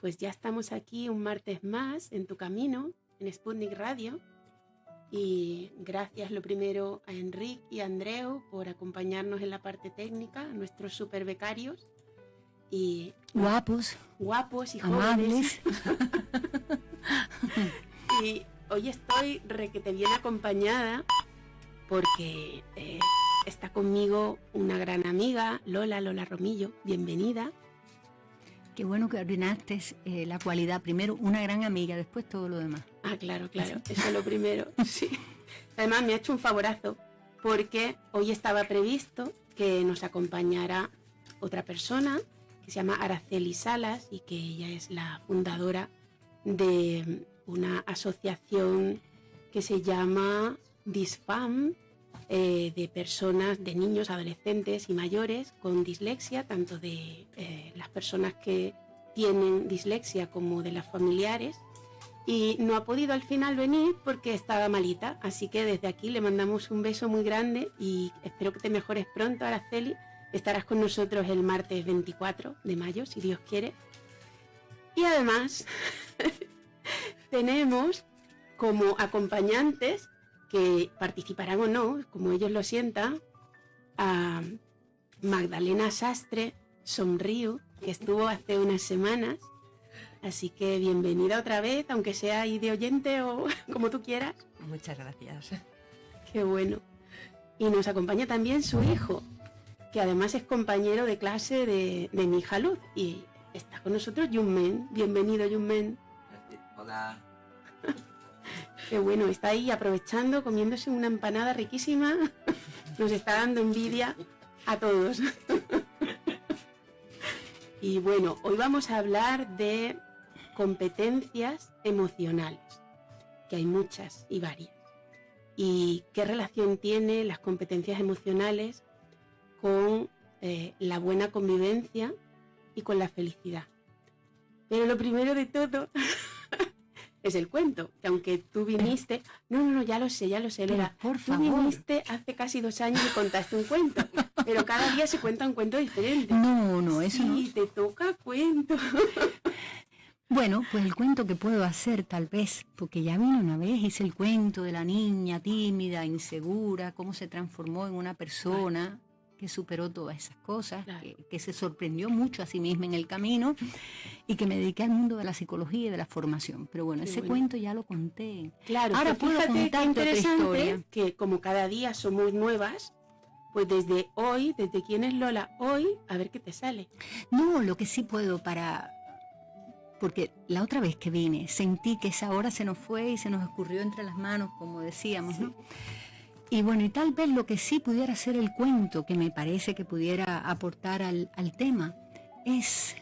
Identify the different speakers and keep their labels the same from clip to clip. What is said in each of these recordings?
Speaker 1: pues ya estamos aquí un martes más en tu camino, en Sputnik Radio. Y gracias lo primero a Enric y a Andreu por acompañarnos en la parte técnica, a nuestros super becarios. Y
Speaker 2: guapos
Speaker 1: y
Speaker 2: amables.
Speaker 1: jóvenes. Y hoy estoy requete bien acompañada porque está conmigo una gran amiga, Lola Romillo. Bienvenida.
Speaker 2: Qué bueno que ordenaste la cualidad. Primero una gran amiga, después todo lo demás.
Speaker 1: Ah, claro, eso es lo primero. Sí. Además me ha hecho un favorazo porque hoy estaba previsto que nos acompañara otra persona que se llama Araceli Salas y que ella es la fundadora de una asociación que se llama DISFAM, de personas, de niños, adolescentes y mayores con dislexia, tanto de las personas que tienen dislexia como de las familiares, y no ha podido al final venir porque estaba malita, así que desde aquí le mandamos un beso muy grande y espero que te mejores pronto, Araceli. Estarás con nosotros el martes 24 de mayo, si Dios quiere. Y además tenemos como acompañantes que participarán o no, como ellos lo sientan, a Magdalena Sastre Sonrío, que estuvo hace unas semanas. Así que bienvenida otra vez, aunque sea ahí de oyente o como tú quieras.
Speaker 3: Muchas gracias.
Speaker 1: Qué bueno. Y nos acompaña también su hijo, que además es compañero de clase de mi hija Luz. Y está con nosotros Junmen. Bienvenido, Junmen.
Speaker 3: Hola.
Speaker 1: Qué bueno, está ahí aprovechando, comiéndose una empanada riquísima. Nos está dando envidia a todos. Y bueno, hoy vamos a hablar de competencias emocionales, que hay muchas y varias. Y qué relación tienen las competencias emocionales con la buena convivencia y con la felicidad. Pero lo primero de todo es el cuento, que aunque tú viniste... No, ya lo sé, Lola.
Speaker 2: Por
Speaker 1: Tú
Speaker 2: favor.
Speaker 1: viniste hace casi 2 años y contaste un cuento, pero cada día se cuenta un cuento diferente.
Speaker 2: No, eso no.
Speaker 1: Sí, te toca cuento.
Speaker 2: Bueno, pues el cuento que puedo hacer tal vez, porque ya vine una vez, hice el cuento de la niña tímida, insegura, cómo se transformó en una persona que superó todas esas cosas,
Speaker 1: Claro.
Speaker 2: que se sorprendió mucho a sí misma en el camino y que me dediqué al mundo de la psicología y de la formación. Pero bueno, ese cuento ya lo conté.
Speaker 1: Claro,
Speaker 2: Ahora
Speaker 1: pues
Speaker 2: puedo
Speaker 1: fíjate qué
Speaker 2: contarte otra
Speaker 1: interesante
Speaker 2: historia.
Speaker 1: que como cada día somos nuevas, pues desde hoy, desde quién es Lola hoy, a ver qué te sale.
Speaker 2: No, lo que sí puedo porque la otra vez que vine sentí que esa hora se nos fue y se nos escurrió entre las manos, como decíamos, ¿no? Y bueno, y tal vez lo que sí pudiera ser el cuento, que me parece que pudiera aportar al tema, es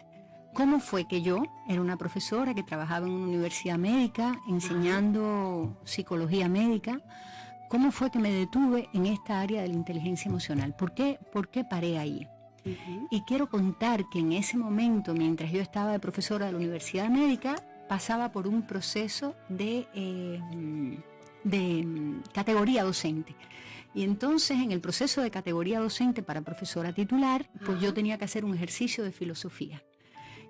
Speaker 2: cómo fue que yo era una profesora que trabajaba en una universidad médica, enseñando psicología médica. ¿Cómo fue que me detuve en esta área de la inteligencia emocional? ¿Por qué paré ahí?
Speaker 1: Uh-huh.
Speaker 2: Y quiero contar que en ese momento, mientras yo estaba de profesora de la universidad médica, pasaba por un proceso de categoría docente. Y entonces, en el proceso de categoría docente para profesora titular, pues yo tenía que hacer un ejercicio de filosofía.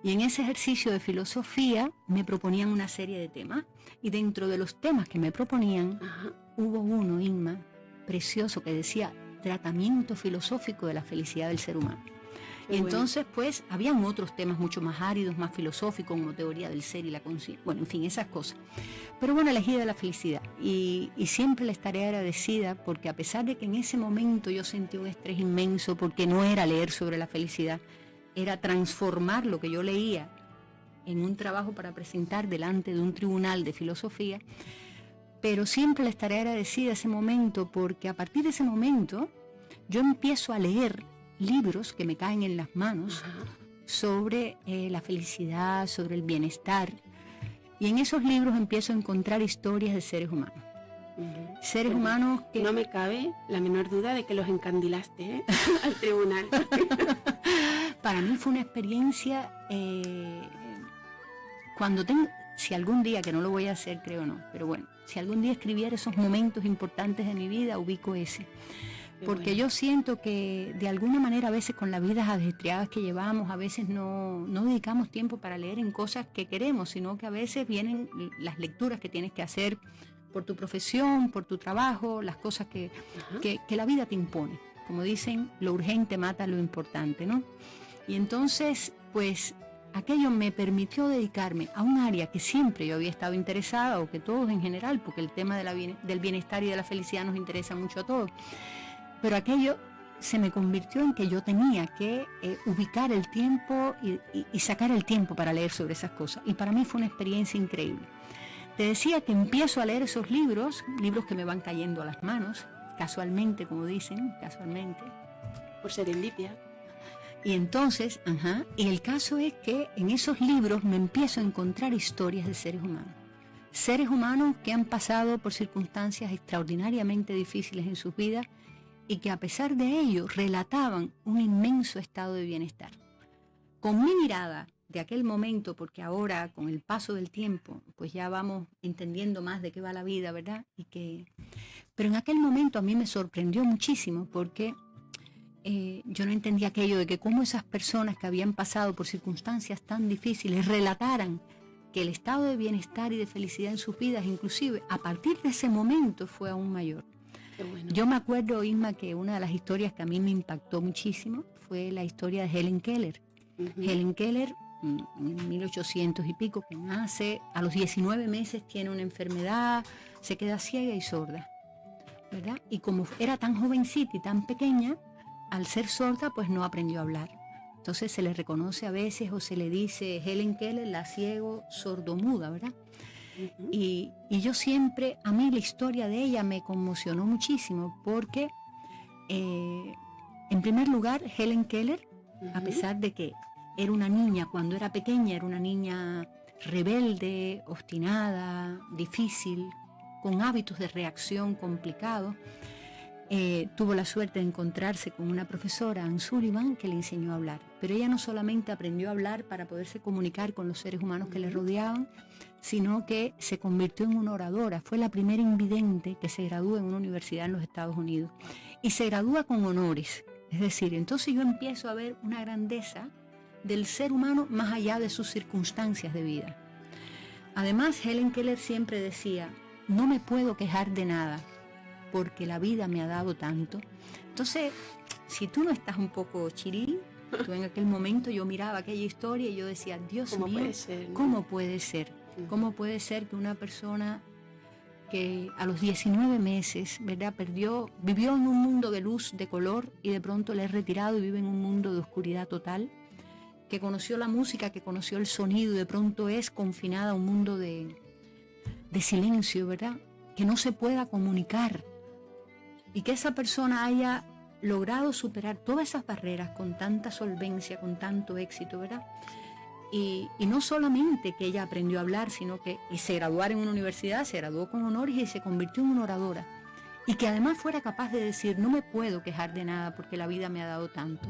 Speaker 2: Y en ese ejercicio de filosofía me proponían una serie de temas. Y dentro de los temas que me proponían, hubo uno, Inma, precioso, que decía tratamiento filosófico de la felicidad del ser humano.
Speaker 1: Qué
Speaker 2: y entonces, pues, habían otros temas mucho más áridos, más filosóficos, como teoría del ser y la conciencia. Bueno, en fin, esas cosas. Pero bueno, elegí de la felicidad. Y siempre le estaré agradecida porque a pesar de que en ese momento yo sentí un estrés inmenso porque no era leer sobre la felicidad, era transformar lo que yo leía en un trabajo para presentar delante de un tribunal de filosofía, pero siempre le estaré agradecida ese momento porque a partir de ese momento yo empiezo a leer libros que me caen en las manos sobre la felicidad, sobre el bienestar, y en esos libros empiezo a encontrar historias de seres humanos. Seres humanos que...
Speaker 1: No me cabe la menor duda de que los encandilaste al tribunal.
Speaker 2: Para mí fue una experiencia, si algún día, que no lo voy a hacer, creo no, pero bueno, si algún día escribiera esos momentos importantes de mi vida, ubico ese. porque
Speaker 1: bueno.
Speaker 2: yo siento que de alguna manera a veces con las vidas ajetreadas que llevamos, a veces no dedicamos tiempo para leer en cosas que queremos, sino que a veces vienen las lecturas que tienes que hacer por tu profesión, por tu trabajo, las cosas que la vida te impone. Como dicen, lo urgente mata lo importante, ¿no? Y entonces, pues, aquello me permitió dedicarme a un área que siempre yo había estado interesada, o que todos en general, porque el tema del bienestar y de la felicidad nos interesa mucho a todos. Pero aquello se me convirtió en que yo tenía que ubicar el tiempo y sacar el tiempo para leer sobre esas cosas. Y para mí fue una experiencia increíble. Te decía que empiezo a leer esos libros que me van cayendo a las manos, casualmente, como dicen, casualmente.
Speaker 1: Por serendipia.
Speaker 2: Y entonces, y el caso es que en esos libros me empiezo a encontrar historias de seres humanos. Seres humanos que han pasado por circunstancias extraordinariamente difíciles en sus vidas y que a pesar de ello relataban un inmenso estado de bienestar. Con mi mirada de aquel momento, porque ahora con el paso del tiempo, pues ya vamos entendiendo más de qué va la vida, ¿verdad? Pero en aquel momento a mí me sorprendió muchísimo porque yo no entendía aquello de que cómo esas personas que habían pasado por circunstancias tan difíciles relataran que el estado de bienestar y de felicidad en sus vidas, inclusive a partir de ese momento, fue aún mayor.
Speaker 1: Qué bueno.
Speaker 2: Yo me acuerdo, Isma, que una de las historias que a mí me impactó muchísimo fue la historia de Helen Keller. Helen Keller, en 1800 y pico, que nace, a los 19 meses tiene una enfermedad, se queda ciega y sorda, ¿verdad? Y como era tan jovencita y tan pequeña, al ser sorda, pues no aprendió a hablar. Entonces se le reconoce a veces o se le dice Helen Keller, la ciego sordomuda, ¿verdad? Y yo siempre, a mí la historia de ella me conmocionó muchísimo porque, en primer lugar, Helen Keller, a pesar de que era una niña, cuando era pequeña, era una niña rebelde, obstinada, difícil, con hábitos de reacción complicados, tuvo la suerte de encontrarse con una profesora, Anne Sullivan, que le enseñó a hablar. Pero ella no solamente aprendió a hablar para poderse comunicar con los seres humanos que le rodeaban, sino que se convirtió en una oradora. Fue la primera invidente que se gradúa en una universidad en los Estados Unidos. Y se gradúa con honores. Es decir, entonces yo empiezo a ver una grandeza del ser humano más allá de sus circunstancias de vida. Además, Helen Keller siempre decía, no me puedo quejar de nada, porque la vida me ha dado tanto. Entonces, si tú no estás un poco chiril, tú en aquel momento yo miraba aquella historia y yo decía, Dios mío,
Speaker 1: puede ser, ¿no?
Speaker 2: ¿Cómo puede ser? ¿Cómo puede ser que una persona que a los 19 meses, ¿verdad?, vivió en un mundo de luz, de color, y de pronto le es retirado y vive en un mundo de oscuridad total, que conoció la música, que conoció el sonido, y de pronto es confinada a un mundo de silencio, ¿verdad?, que no se pueda comunicar, y que esa persona haya logrado superar todas esas barreras con tanta solvencia, con tanto éxito, ¿verdad? Y no solamente que ella aprendió a hablar, sino que se graduara en una universidad, se graduó con honores y se convirtió en una oradora. Y que además fuera capaz de decir, no me puedo quejar de nada porque la vida me ha dado tanto.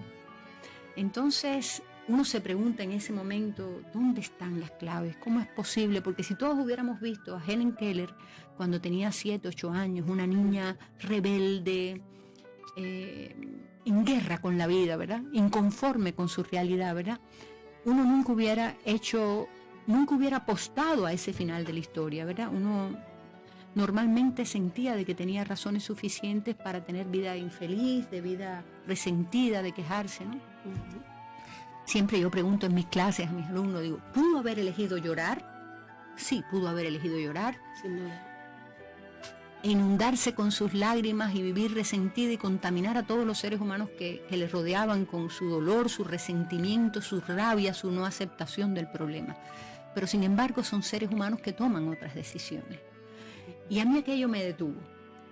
Speaker 2: Entonces uno se pregunta en ese momento, ¿dónde están las claves? ¿Cómo es posible? Porque si todos hubiéramos visto a Helen Keller cuando tenía 7, 8 años, una niña rebelde, en guerra con la vida, ¿verdad?, inconforme con su realidad, ¿verdad?, uno nunca hubiera apostado a ese final de la historia, ¿verdad? Uno normalmente sentía de que tenía razones suficientes para tener vida infeliz, de vida resentida, de quejarse, ¿no? Siempre yo pregunto en mis clases a mis alumnos, digo, ¿pudo haber elegido llorar? Sí, pudo haber elegido llorar.
Speaker 1: Sin duda.
Speaker 2: Inundarse con sus lágrimas y vivir resentida y contaminar a todos los seres humanos que le rodeaban con su dolor, su resentimiento, su rabia, su no aceptación del problema. Pero sin embargo son seres humanos que toman otras decisiones. Y a mí aquello me detuvo.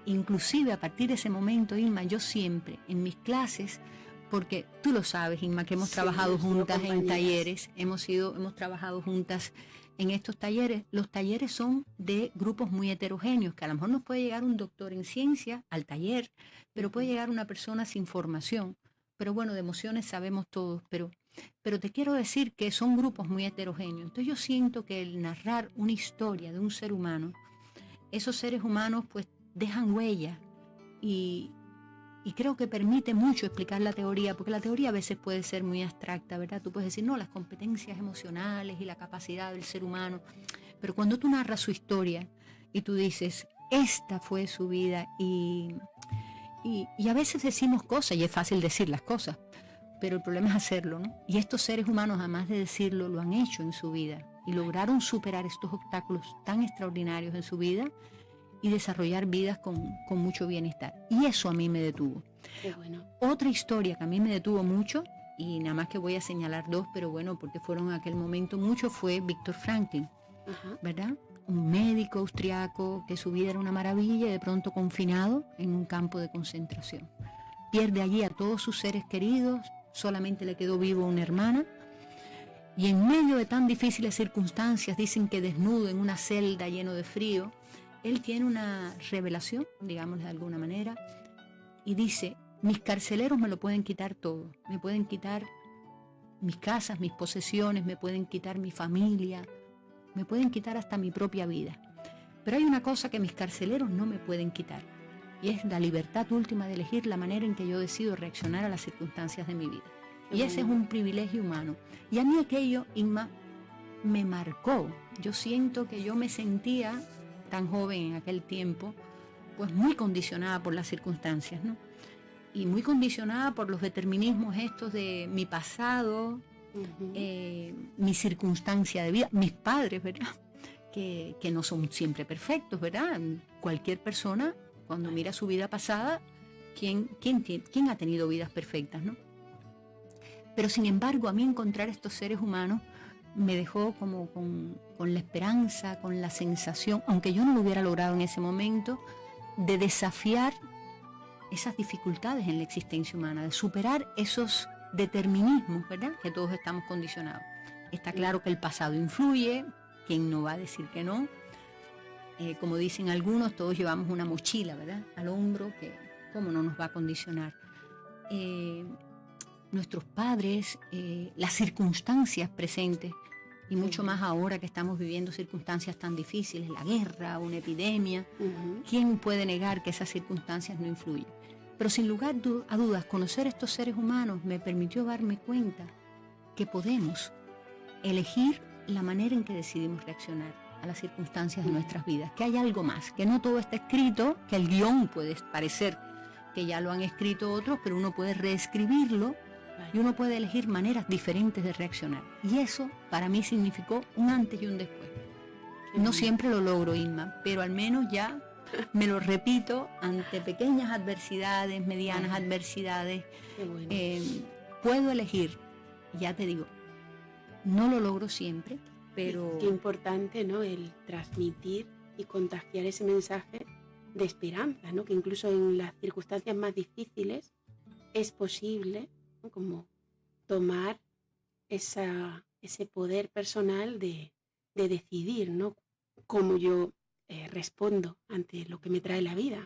Speaker 2: Inclusive a partir de ese momento, Irma, yo siempre en mis clases, porque tú lo sabes, Irma, que hemos trabajado juntas en talleres, hemos trabajado juntas en estos talleres. Los talleres son de grupos muy heterogéneos, que a lo mejor nos puede llegar un doctor en ciencia al taller, pero puede llegar una persona sin formación. Pero bueno, de emociones sabemos todos, pero te quiero decir que son grupos muy heterogéneos. Entonces yo siento que el narrar una historia de un ser humano, esos seres humanos pues dejan huella y Y creo que permite mucho explicar la teoría, porque la teoría a veces puede ser muy abstracta, ¿verdad? Tú puedes decir, no, las competencias emocionales y la capacidad del ser humano. Pero cuando tú narras su historia y tú dices, esta fue su vida, y a veces decimos cosas, y es fácil decir las cosas, pero el problema es hacerlo, ¿no? Y estos seres humanos, además de decirlo, lo han hecho en su vida y lograron superar estos obstáculos tan extraordinarios en su vida y desarrollar vidas con mucho bienestar. Y eso a mí me detuvo.
Speaker 1: Qué bueno.
Speaker 2: Otra historia que a mí me detuvo mucho, y nada más que voy a señalar dos, pero bueno, porque fueron en aquel momento mucho, fue Víctor Franklin, ¿verdad? Un médico austriaco que su vida era una maravilla y de pronto confinado en un campo de concentración. Pierde allí a todos sus seres queridos, solamente le quedó vivo una hermana, y en medio de tan difíciles circunstancias, dicen que desnudo en una celda lleno de frío, él tiene una revelación, digamos de alguna manera, y dice, mis carceleros me lo pueden quitar todo, me pueden quitar mis casas, mis posesiones, me pueden quitar mi familia, me pueden quitar hasta mi propia vida. Pero hay una cosa que mis carceleros no me pueden quitar, y es la libertad última de elegir la manera en que yo decido reaccionar a las circunstancias de mi vida. Y ese es un privilegio humano. Y a mí aquello, Inma, me marcó. Yo siento que yo me sentía tan joven en aquel tiempo, pues muy condicionada por las circunstancias, ¿no? Y muy condicionada por los determinismos estos de mi pasado, mi circunstancia de vida, mis padres, ¿verdad? Que no son siempre perfectos, ¿verdad? Cualquier persona, cuando mira su vida pasada, ¿quién ha tenido vidas perfectas, no? Pero sin embargo, a mí encontrar estos seres humanos me dejó como con la esperanza, con la sensación, aunque yo no lo hubiera logrado en ese momento, de desafiar esas dificultades en la existencia humana, de superar esos determinismos, ¿verdad?, que todos estamos condicionados. Está claro que el pasado influye, ¿quién no va a decir que no? Como dicen algunos, todos llevamos una mochila, ¿verdad?, al hombro, que cómo no nos va a condicionar. Nuestros padres, las circunstancias presentes, y mucho más ahora que estamos viviendo circunstancias tan difíciles, la guerra, una epidemia. ¿Quién puede negar que esas circunstancias no influyen? Pero sin lugar a dudas, conocer a estos seres humanos me permitió darme cuenta que podemos elegir la manera en que decidimos reaccionar a las circunstancias de nuestras vidas, que hay algo más, que no todo está escrito, que el guión puede parecer que ya lo han escrito otros, pero uno puede reescribirlo y uno puede elegir maneras diferentes de reaccionar. Y eso para mí significó un antes y un después. No siempre lo logro, Inma, pero al menos ya me lo repito ante pequeñas adversidades, medianas adversidades. Puedo elegir, ya te digo, no lo logro siempre, pero...
Speaker 1: Qué importante, ¿no?, el transmitir y contagiar ese mensaje de esperanza, ¿no?, que incluso en las circunstancias más difíciles es posible, ¿no?, como tomar ese poder personal de decidir, ¿no?, cómo yo respondo ante lo que me trae la vida.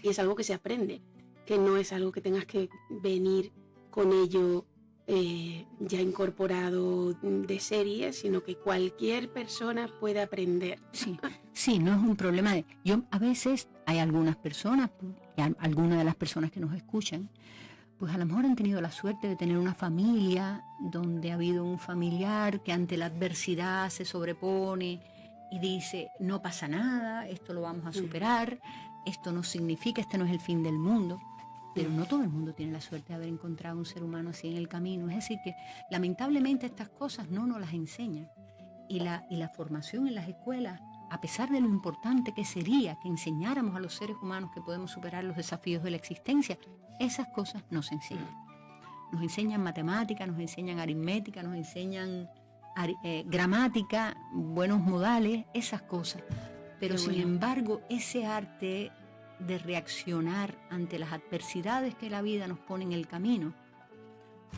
Speaker 1: Y es algo que se aprende, que no es algo que tengas que venir con ello ya incorporado de serie, sino que cualquier persona puede aprender.
Speaker 2: Sí, no es un problema de... Yo a veces hay algunas personas, algunas de las personas que nos escuchan, pues a lo mejor han tenido la suerte de tener una familia donde ha habido un familiar que ante la adversidad se sobrepone y dice, no pasa nada, esto lo vamos a superar, esto no significa, este no es el fin del mundo. Pero no todo el mundo tiene la suerte de haber encontrado un ser humano así en el camino. Es decir, que lamentablemente estas cosas no nos las enseñan. Y la formación en las escuelas, a pesar de lo importante que sería que enseñáramos a los seres humanos que podemos superar los desafíos de la existencia, esas cosas no se enseñan. Nos enseñan matemática, nos enseñan aritmética, nos enseñan gramática, buenos modales, esas cosas. Pero sin embargo, ese arte de reaccionar ante las adversidades que la vida nos pone en el camino,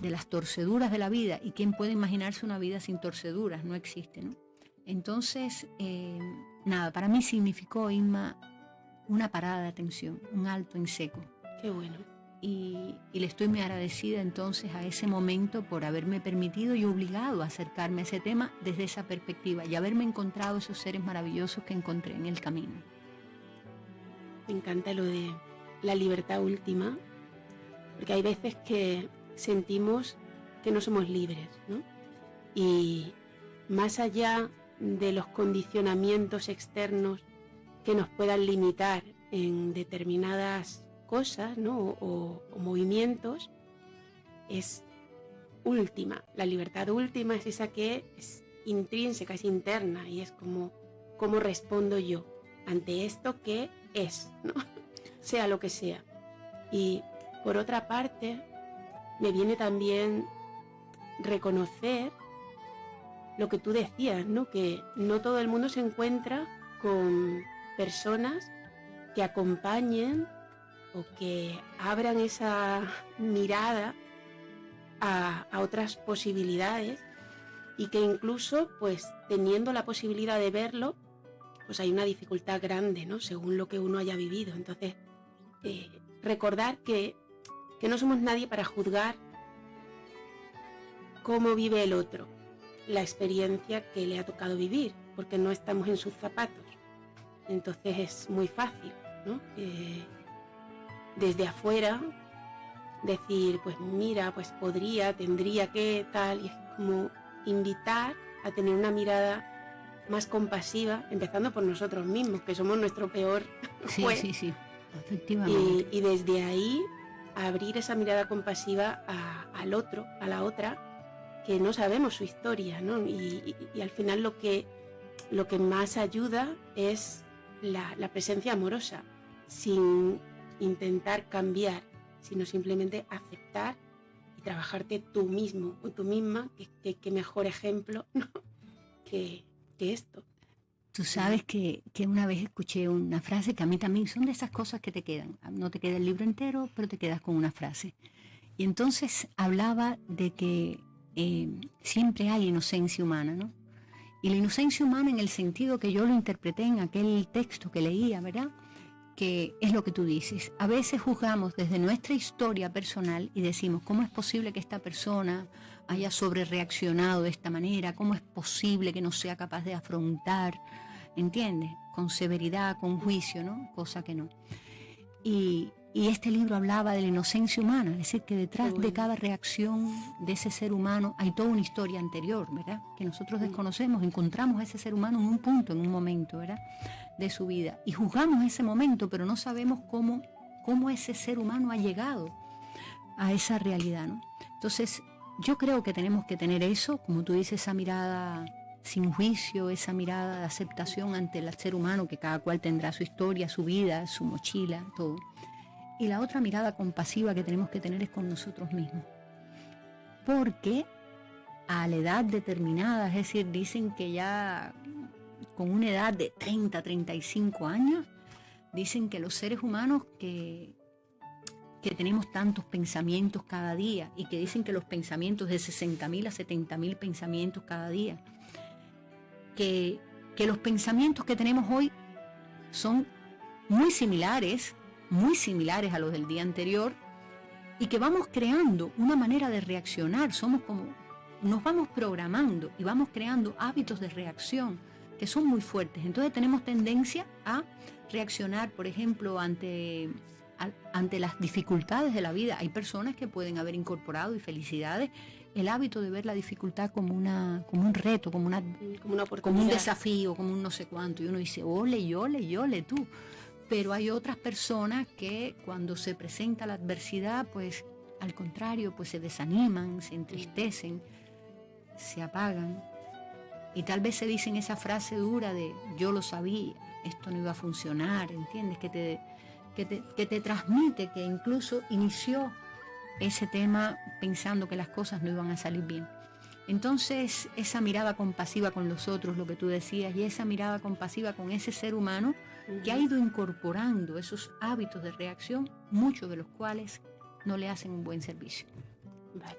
Speaker 2: de las torceduras de la vida, y quién puede imaginarse una vida sin torceduras, no existe, ¿no? Entonces, nada, para mí significó, Inma, una parada de atención, un alto en seco.
Speaker 1: Qué bueno.
Speaker 2: Y le estoy muy agradecida entonces a ese momento por haberme permitido y obligado a acercarme a ese tema desde esa perspectiva y haberme encontrado esos seres maravillosos que encontré en el camino.
Speaker 1: Me encanta lo de la libertad última, porque hay veces que sentimos que no somos libres, ¿no? Y más allá de los condicionamientos externos que nos puedan limitar en determinadas cosas, ¿no? o movimientos, es última. La libertad última es esa que es intrínseca, es interna, y es como cómo respondo yo ante esto que es, ¿no? Sea lo que sea. Y por otra parte, me viene también reconocer lo que tú decías, ¿no? Que no todo el mundo se encuentra con personas que acompañen o que abran esa mirada a otras posibilidades, y que incluso, pues teniendo la posibilidad de verlo, pues hay una dificultad grande, ¿no? Según lo que uno haya vivido. Entonces, recordar que no somos nadie para juzgar cómo vive el otro, la experiencia que le ha tocado vivir, porque no estamos en sus zapatos. Entonces es muy fácil, ¿no? Desde afuera decir, pues mira, pues podría, tendría que, tal, y es como invitar a tener una mirada más compasiva, empezando por nosotros mismos, que somos nuestro peor juez.
Speaker 2: Sí, efectivamente.
Speaker 1: Y desde ahí abrir esa mirada compasiva al otro, a la otra, que no sabemos su historia, ¿no? Y al final lo que más ayuda es la presencia amorosa, sin intentar cambiar, sino simplemente aceptar y trabajarte tú mismo o tú misma, que mejor ejemplo, ¿no? que esto.
Speaker 2: Tú sabes que una vez escuché una frase que a mí también son de esas cosas que te quedan. No te queda el libro entero, pero te quedas con una frase. Y entonces hablaba de que siempre hay inocencia humana, ¿no? Y la inocencia humana, en el sentido que yo lo interpreté en aquel texto que leía, ¿verdad?, que es lo que tú dices. A veces juzgamos desde nuestra historia personal y decimos, ¿cómo es posible que esta persona haya sobrereaccionado de esta manera? ¿Cómo es posible que no sea capaz de afrontar, ¿entiendes?, con severidad, con juicio, ¿no? Cosa que no. Y este libro hablaba de la inocencia humana, es decir, que detrás de cada reacción de ese ser humano hay toda una historia anterior, ¿verdad?, que nosotros desconocemos. Encontramos a ese ser humano en un punto, en un momento, ¿verdad?, de su vida, y juzgamos ese momento, pero no sabemos cómo ese ser humano ha llegado a esa realidad, ¿no? Entonces, yo creo que tenemos que tener eso, como tú dices, esa mirada sin juicio, esa mirada de aceptación ante el ser humano, que cada cual tendrá su historia, su vida, su mochila, todo. Y la otra mirada compasiva que tenemos que tener es con nosotros mismos. Porque a la edad determinada, es decir, dicen que ya con una edad de 30, 35 años, dicen que los seres humanos que tenemos tantos pensamientos cada día, y que dicen que los pensamientos de 60.000 a 70.000 pensamientos cada día, que los pensamientos que tenemos hoy son muy similares a los del día anterior, y que vamos creando una manera de reaccionar, nos vamos programando y vamos creando hábitos de reacción que son muy fuertes. Entonces tenemos tendencia a reaccionar, por ejemplo, ante las dificultades de la vida. Hay personas que pueden haber incorporado, y felicidades, el hábito de ver la dificultad como un reto, como una oportunidad, como un desafío, como un no sé cuánto, y uno dice, ole, yole tú. Pero hay otras personas que cuando se presenta la adversidad, pues al contrario, pues se desaniman, se entristecen, se apagan, y tal vez se dicen esa frase dura de yo lo sabía, esto no iba a funcionar, ¿entiendes? Que te transmite que incluso inició ese tema pensando que las cosas no iban a salir bien. Entonces, esa mirada compasiva con los otros, lo que tú decías, y esa mirada compasiva con ese ser humano que ha ido incorporando esos hábitos de reacción, muchos de los cuales no le hacen un buen servicio.
Speaker 1: Vale.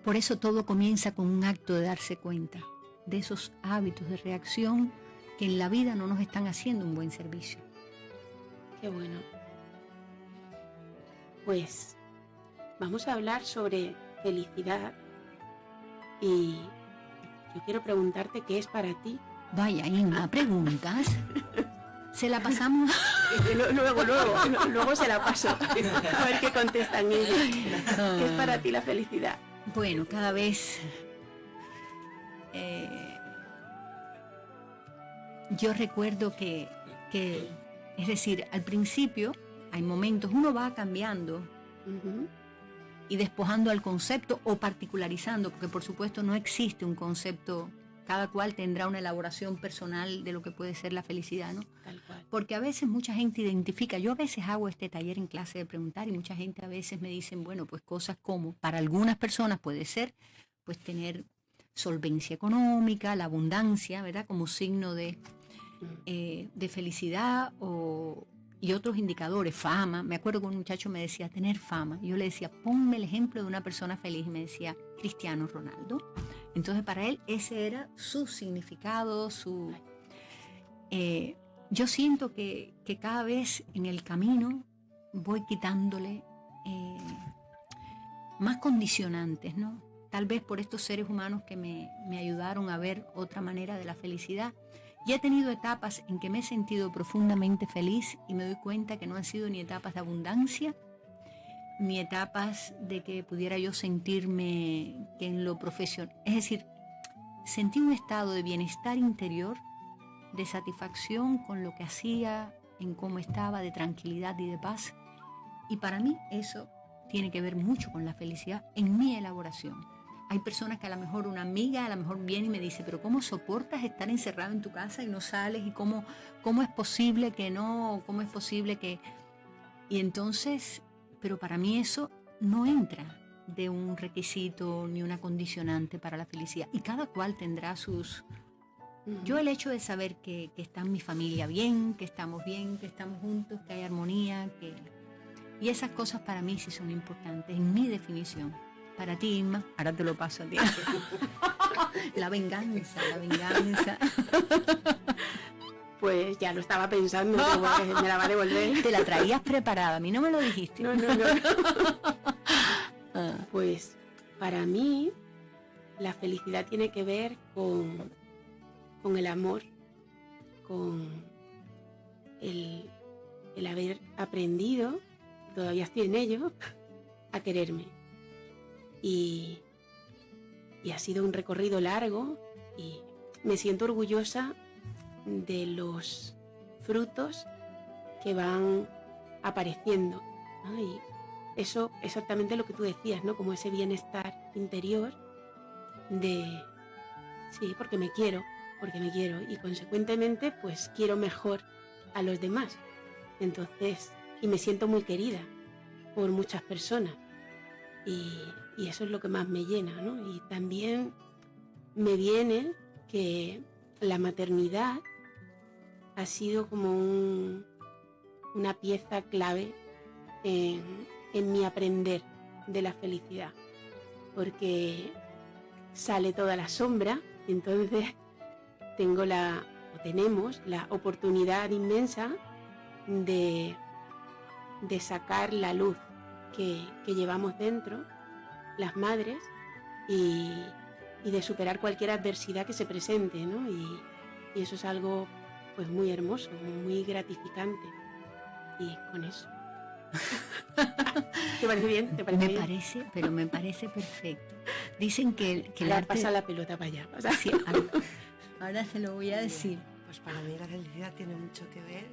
Speaker 2: Por eso todo comienza con un acto de darse cuenta de esos hábitos de reacción que en la vida no nos están haciendo un buen servicio.
Speaker 1: Qué bueno. Pues vamos a hablar sobre felicidad, y yo quiero preguntarte qué es para ti.
Speaker 2: Vaya, Inma, preguntas. Se la pasamos.
Speaker 1: Luego se la paso. A ver qué contestan ellos. ¿Qué es para ti la felicidad?
Speaker 2: Bueno, cada vez yo recuerdo que, es decir, al principio hay momentos, uno va cambiando
Speaker 1: Ujú.
Speaker 2: y despojando al concepto o particularizando, porque por supuesto no existe un concepto, cada cual tendrá una elaboración personal de lo que puede ser la felicidad, ¿no?
Speaker 1: Tal cual.
Speaker 2: Porque a veces mucha gente identifica, yo a veces hago este taller en clase de preguntar y mucha gente a veces me dicen, bueno, pues cosas como, para algunas personas puede ser, pues tener solvencia económica, la abundancia, ¿verdad? Como signo de felicidad y otros indicadores, fama. Me acuerdo que un muchacho me decía, tener fama. Yo le decía, ponme el ejemplo de una persona feliz. Y me decía, Cristiano Ronaldo. Entonces para él ese era su significado, yo siento que cada vez en el camino voy quitándole más condicionantes, ¿no? Tal vez por estos seres humanos que me ayudaron a ver otra manera de la felicidad. Y he tenido etapas en que me he sentido profundamente feliz y me doy cuenta que no han sido ni etapas de abundancia, ni etapas de que pudiera yo sentirme que en lo profesional. Es decir, sentí un estado de bienestar interior, de satisfacción con lo que hacía, en cómo estaba, de tranquilidad y de paz. Y para mí eso tiene que ver mucho con la felicidad en mi elaboración. Hay personas que a lo mejor una amiga a lo mejor viene y me dice, pero ¿cómo soportas estar encerrado en tu casa y no sales? ¿Y cómo es posible que no? ¿Cómo es posible que...? Y entonces, pero para mí eso no entra de un requisito ni una condicionante para la felicidad. Y cada cual tendrá sus... Yo el hecho de saber que está mi familia bien, que estamos juntos, que hay armonía, y esas cosas para mí sí son importantes, en mi definición. Para ti, Inma, ahora te lo paso a ti. La venganza.
Speaker 1: Pues ya lo estaba pensando, pero me la va a devolver.
Speaker 2: Te la traías preparada, a mí no me lo dijiste.
Speaker 1: No. Pues para mí la felicidad tiene que ver con el amor, con el haber aprendido, todavía estoy en ello, a quererme. Y ha sido un recorrido largo y me siento orgullosa de los frutos que van apareciendo, ¿no? Y eso exactamente lo que tú decías, ¿no? Como ese bienestar interior de sí, porque me quiero y consecuentemente pues quiero mejor a los demás. Entonces, y me siento muy querida por muchas personas y eso es lo que más me llena, ¿no? Y también me viene que la maternidad ha sido como una pieza clave en mi aprender de la felicidad, porque sale toda la sombra, entonces tenemos la oportunidad inmensa de sacar la luz que llevamos dentro, las madres, y de superar cualquier adversidad que se presente, ¿no? Y eso es algo pues muy hermoso, muy gratificante. Y con eso. ¿Te parece bien?
Speaker 2: Me parece perfecto. Dicen que el
Speaker 1: ahora
Speaker 2: arte...
Speaker 1: pasa la pelota para allá. O sea,
Speaker 2: sí, ahora se lo voy a decir.
Speaker 3: Pues para mí la felicidad tiene mucho que ver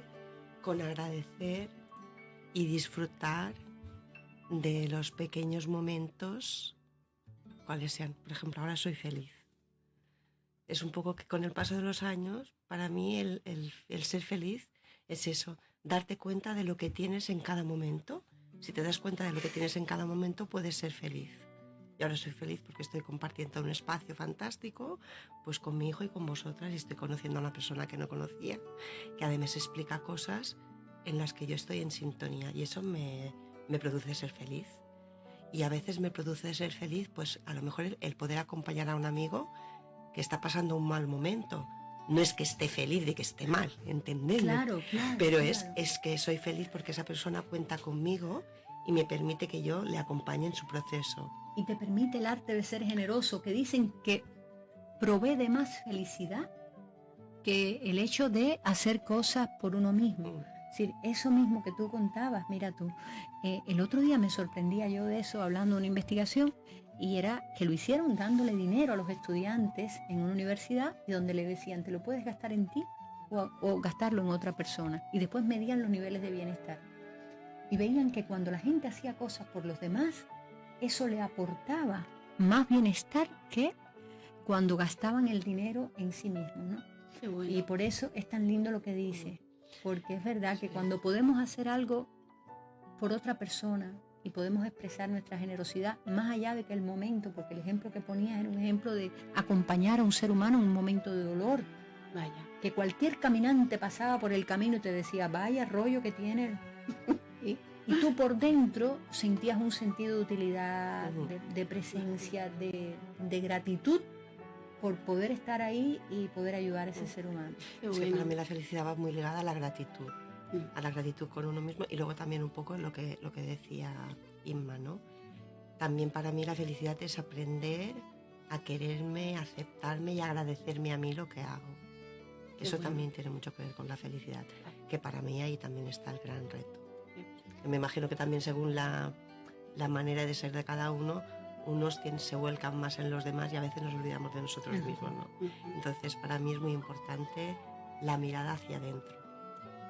Speaker 3: con agradecer y disfrutar de los pequeños momentos, cuales sean. Por ejemplo, ahora soy feliz. Es un poco que con el paso de los años, para mí el ser feliz es eso, darte cuenta de lo que tienes en cada momento. Si te das cuenta de lo que tienes en cada momento, puedes ser feliz. Y ahora soy feliz porque estoy compartiendo un espacio fantástico pues con mi hijo y con vosotras, y estoy conociendo a una persona que no conocía, que además explica cosas en las que yo estoy en sintonía, y eso me produce ser feliz. Y a veces me produce ser feliz pues a lo mejor el poder acompañar a un amigo que está pasando un mal momento. No es que esté feliz de que esté mal, ¿entendedme?
Speaker 2: Claro,
Speaker 3: pero
Speaker 2: claro.
Speaker 3: Es que soy feliz porque esa persona cuenta conmigo y me permite que yo le acompañe en su proceso.
Speaker 2: Y te permite el arte de ser generoso, que dicen que provee de más felicidad que el hecho de hacer cosas por uno mismo. Es decir, eso mismo que tú contabas, mira tú, el otro día me sorprendía yo de eso hablando de una investigación, y era que lo hicieron dándole dinero a los estudiantes en una universidad, y donde le decían, te lo puedes gastar en ti o gastarlo en otra persona, y después medían los niveles de bienestar. Y veían que cuando la gente hacía cosas por los demás, eso le aportaba más bienestar que cuando gastaban el dinero en sí mismos, ¿no?
Speaker 1: Qué bueno.
Speaker 2: Y por eso es tan lindo lo que dice, porque es verdad que cuando podemos hacer algo por otra persona y podemos expresar nuestra generosidad más allá de que el momento, porque el ejemplo que ponías era un ejemplo de acompañar a un ser humano en un momento de dolor,
Speaker 1: Vaya.
Speaker 2: que cualquier caminante pasaba por el camino y te decía, vaya rollo que tiene. Y tú por dentro sentías un sentido de utilidad, de presencia, de gratitud por poder estar ahí y poder ayudar a ese ser humano.
Speaker 1: Qué
Speaker 3: Es que
Speaker 1: bueno.
Speaker 3: para mí la felicidad va muy ligada a la gratitud con uno mismo, y luego también un poco lo que decía Inma, ¿no? También para mí la felicidad es aprender a quererme, a aceptarme y a agradecerme a mí lo que hago. Eso
Speaker 1: bueno.
Speaker 3: también tiene mucho que ver con la felicidad, que para mí ahí también está el gran reto. Me imagino que también según la manera de ser de cada uno, unos se vuelcan más en los demás y a veces nos olvidamos de nosotros mismos, ¿no? Entonces para mí es muy importante la mirada hacia adentro.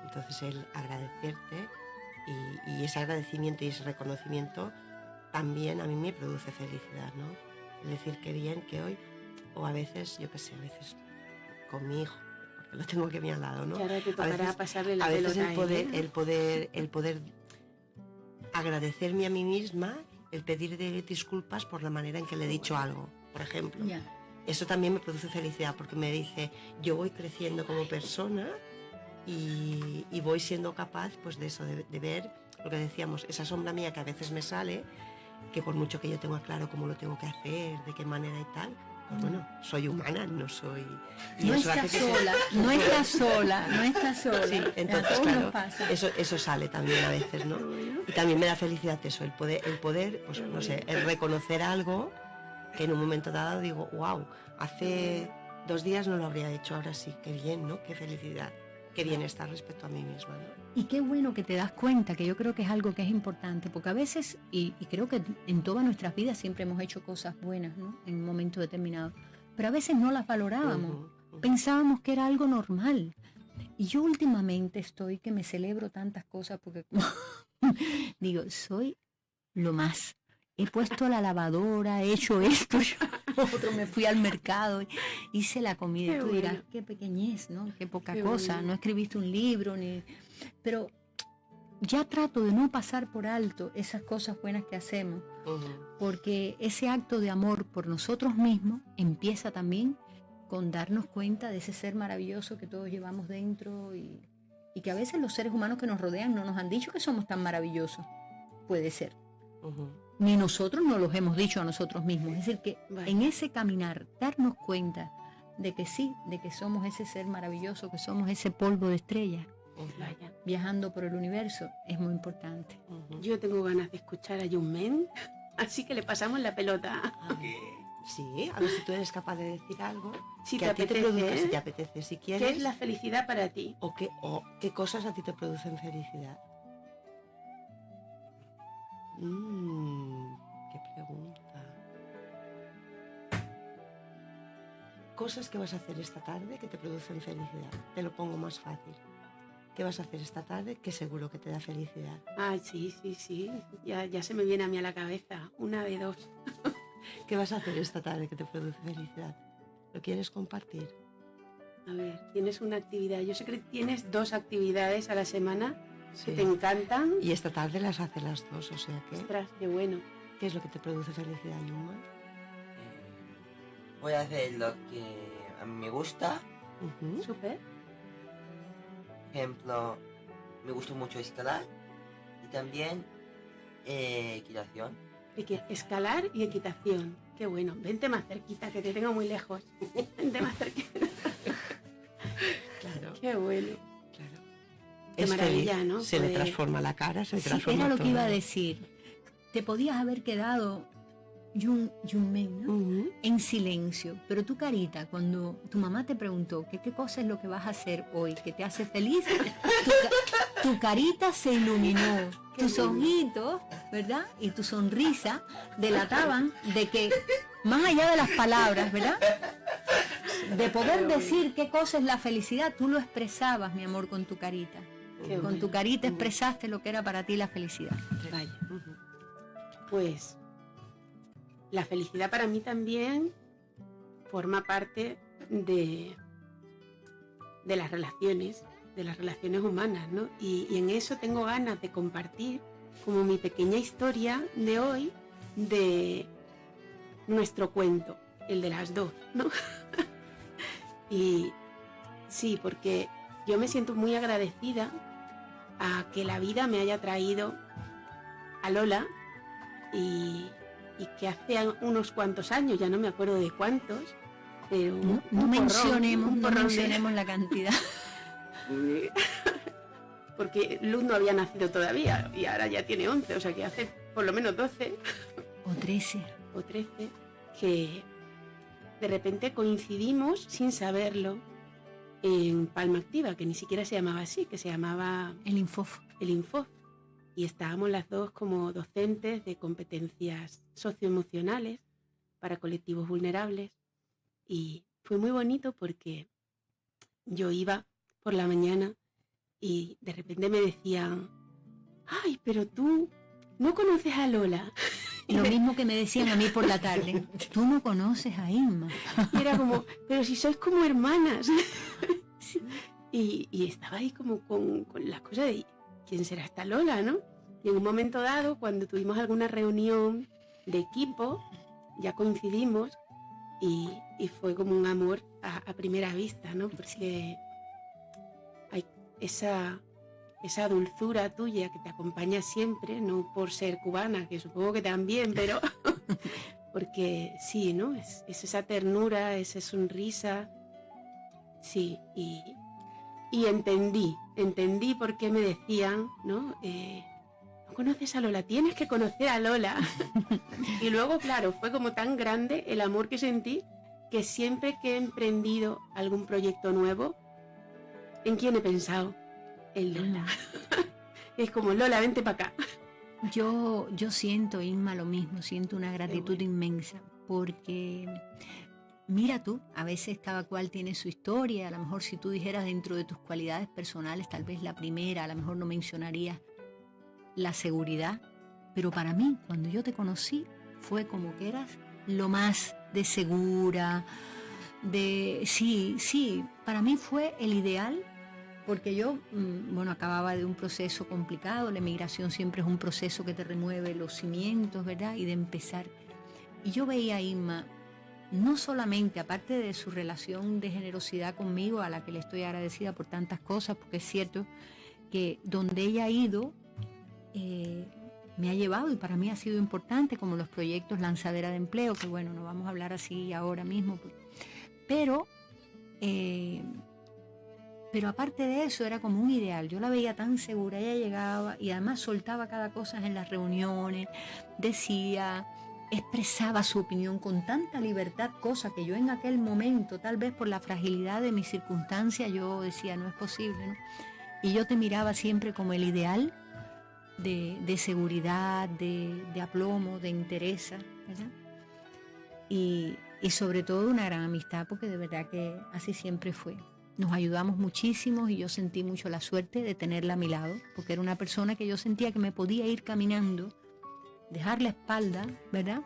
Speaker 3: Entonces el agradecerte y ese agradecimiento y ese reconocimiento también a mí me produce felicidad, ¿no? Es decir, qué bien que hoy, o a veces, yo qué sé, a veces con mi hijo, porque lo tengo aquí a mi al lado, ¿no?
Speaker 1: Que ahora te tocará pasarle la
Speaker 3: a veces
Speaker 1: pelota
Speaker 3: el poder agradecerme a mí misma, el pedirle disculpas por la manera en que le he dicho algo, por ejemplo.
Speaker 2: Ya.
Speaker 3: Eso también me produce felicidad, porque me dice, yo voy creciendo como persona y voy siendo capaz, pues, de eso, de ver lo que decíamos, esa sombra mía que a veces me sale, que por mucho que yo tenga claro cómo lo tengo que hacer, de qué manera y tal, pues bueno, soy humana, no soy...
Speaker 2: No estás sola, no estás sola, no estás sola.
Speaker 3: Sí, entonces,
Speaker 2: a todos
Speaker 3: claro,
Speaker 2: nos pasa.
Speaker 3: eso sale también a veces, ¿no? Y también me da felicidad eso, el poder, pues no sé, el reconocer algo que en un momento dado digo, wow, hace 2 días no lo habría hecho, ahora sí, qué bien, ¿no? Qué felicidad, qué bienestar respecto a mí misma, ¿no?
Speaker 2: Y qué bueno que te das cuenta, que yo creo que es algo que es importante, porque a veces, y creo que en todas nuestras vidas siempre hemos hecho cosas buenas, ¿no? En un momento determinado, pero a veces no las valorábamos, pensábamos que era algo normal. Y yo últimamente estoy que me celebro tantas cosas porque digo, soy lo más. He puesto la lavadora, he hecho esto, otro, me fui al mercado, hice la comida. Y tú dirás, qué pequeñez, ¿no? Qué poca cosa.
Speaker 1: Bueno.
Speaker 2: No escribiste un libro, pero ya trato de no pasar por alto esas cosas buenas que hacemos, porque ese acto de amor por nosotros mismos empieza también con darnos cuenta de ese ser maravilloso que todos llevamos dentro y que a veces los seres humanos que nos rodean no nos han dicho que somos tan maravillosos. Puede ser. Ni nosotros nos los hemos dicho a nosotros mismos. Es decir, que en ese caminar, darnos cuenta de que sí, de que somos ese ser maravilloso, que somos ese polvo de estrellas, viajando por el universo, es muy importante.
Speaker 1: Yo tengo ganas de escuchar a Young Men, así que le pasamos la pelota.
Speaker 3: Sí, a ver si tú eres capaz de decir algo
Speaker 1: Si
Speaker 3: que
Speaker 1: te
Speaker 3: a ti
Speaker 1: apetece,
Speaker 3: te produzca, si te apetece, si quieres.
Speaker 1: ¿Qué es la felicidad para ti?
Speaker 3: O qué cosas a ti te producen felicidad. Qué pregunta. Cosas que vas a hacer esta tarde que te producen felicidad. Te lo pongo más fácil. ¿Qué vas a hacer esta tarde que seguro que te da felicidad?
Speaker 1: Ay, sí. Ya se me viene a mí a la cabeza. Una de dos.
Speaker 3: ¿Qué vas a hacer esta tarde que te produce felicidad? ¿Lo quieres compartir?
Speaker 1: A ver, tienes una actividad. Yo sé que tienes 2 actividades a la semana que
Speaker 3: Sí.
Speaker 1: te encantan.
Speaker 3: Y esta tarde las hace las 2, o sea que...
Speaker 1: Ostras, qué bueno.
Speaker 3: ¿Qué es lo que te produce felicidad, Yuma?
Speaker 4: Voy a hacer lo que a mí me gusta.
Speaker 1: Súper.
Speaker 4: Ejemplo, me gusta mucho escalar y también equitación.
Speaker 1: Escalar y equitación. Qué bueno. Vente más cerquita, que te tengo muy lejos. Vente más cerquita.
Speaker 3: Claro,
Speaker 1: Qué bueno.
Speaker 3: claro.
Speaker 1: Qué
Speaker 3: Es
Speaker 1: maravilla,
Speaker 3: feliz,
Speaker 1: ¿no?
Speaker 3: Se le
Speaker 1: Poder-
Speaker 3: transforma la cara, se le
Speaker 2: Sí,
Speaker 3: transforma
Speaker 2: era lo
Speaker 3: todo.
Speaker 2: que iba a decir. Te podías haber quedado Yunmen, ¿no? En silencio. Pero tu carita, cuando tu mamá te preguntó qué cosa es lo que vas a hacer hoy, que te hace feliz, tu carita se iluminó, tus ojitos, ¿verdad? Y tu sonrisa delataban de que, más allá de las palabras, ¿verdad? De poder decir qué cosa es la felicidad, tú lo expresabas, mi amor, con tu carita. Con tu carita expresaste lo que era para ti la felicidad.
Speaker 1: Vaya. Pues la felicidad para mí también forma parte de las relaciones humanas, ¿no? Y en eso tengo ganas de compartir como mi pequeña historia de hoy de nuestro cuento, el de las dos, ¿no? Y sí, porque yo me siento muy agradecida a que la vida me haya traído a Lola y que hace unos cuantos años, ya no me acuerdo de cuántos, pero
Speaker 2: no mencionemos la cantidad.
Speaker 1: Porque Luz no había nacido todavía y ahora ya tiene 11, o sea que hace por lo menos 12.
Speaker 2: O 13,
Speaker 1: que de repente coincidimos sin saberlo en Palma Activa, que ni siquiera se llamaba así, que se llamaba
Speaker 2: el Infof.
Speaker 1: Y estábamos las dos como docentes de competencias socioemocionales para colectivos vulnerables. Y fue muy bonito porque yo iba por la mañana y de repente me decían: ay, pero tú no conoces a Lola.
Speaker 2: Lo mismo que me decían a mí por la tarde: tú no conoces a Inma.
Speaker 1: Y era como: pero si sois como hermanas. Y estaba ahí como con la cosa de ¿quién será esta Lola, no? Y en un momento dado, cuando tuvimos alguna reunión de equipo, ya coincidimos y fue como un amor a primera vista, ¿no? Porque hay esa dulzura tuya que te acompaña siempre, no por ser cubana, que supongo que también, pero porque sí, ¿no? Es esa ternura, esa sonrisa, sí, y entendí por qué me decían, ¿no? No conoces a Lola, tienes que conocer a Lola. Y luego, claro, fue como tan grande el amor que sentí, que siempre que he emprendido algún proyecto nuevo, ¿en quién he pensado? En Lola. Es como: Lola, vente para acá.
Speaker 2: Yo siento, Inma, lo mismo, siento una gratitud inmensa, porque mira tú, a veces cada cual tiene su historia. A lo mejor si tú dijeras dentro de tus cualidades personales, tal vez la primera, a lo mejor no mencionarías la seguridad, pero para mí, cuando yo te conocí, fue como que eras lo más de segura, sí, para mí fue el ideal. Porque yo, acababa de un proceso complicado. La emigración siempre es un proceso que te remueve los cimientos, ¿verdad? Y de empezar. Y yo veía a Inma, no solamente, aparte de su relación de generosidad conmigo, a la que le estoy agradecida por tantas cosas, porque es cierto que donde ella ha ido, me ha llevado, y para mí ha sido importante, como los proyectos Lanzadera de Empleo, que bueno, no vamos a hablar así ahora mismo, pero aparte de eso era como un ideal. Yo la veía tan segura, ella llegaba y además soltaba cada cosa en las reuniones, decía, expresaba su opinión con tanta libertad, cosa que yo en aquel momento, tal vez por la fragilidad de mis circunstancias, yo decía, no es posible, ¿no? Y yo te miraba siempre como el ideal de seguridad, de aplomo, de entereza, ¿verdad? Y sobre todo una gran amistad, porque de verdad que así siempre fue. Nos ayudamos muchísimo y yo sentí mucho la suerte de tenerla a mi lado, porque era una persona que yo sentía que me podía ir caminando, dejar la espalda, ¿verdad?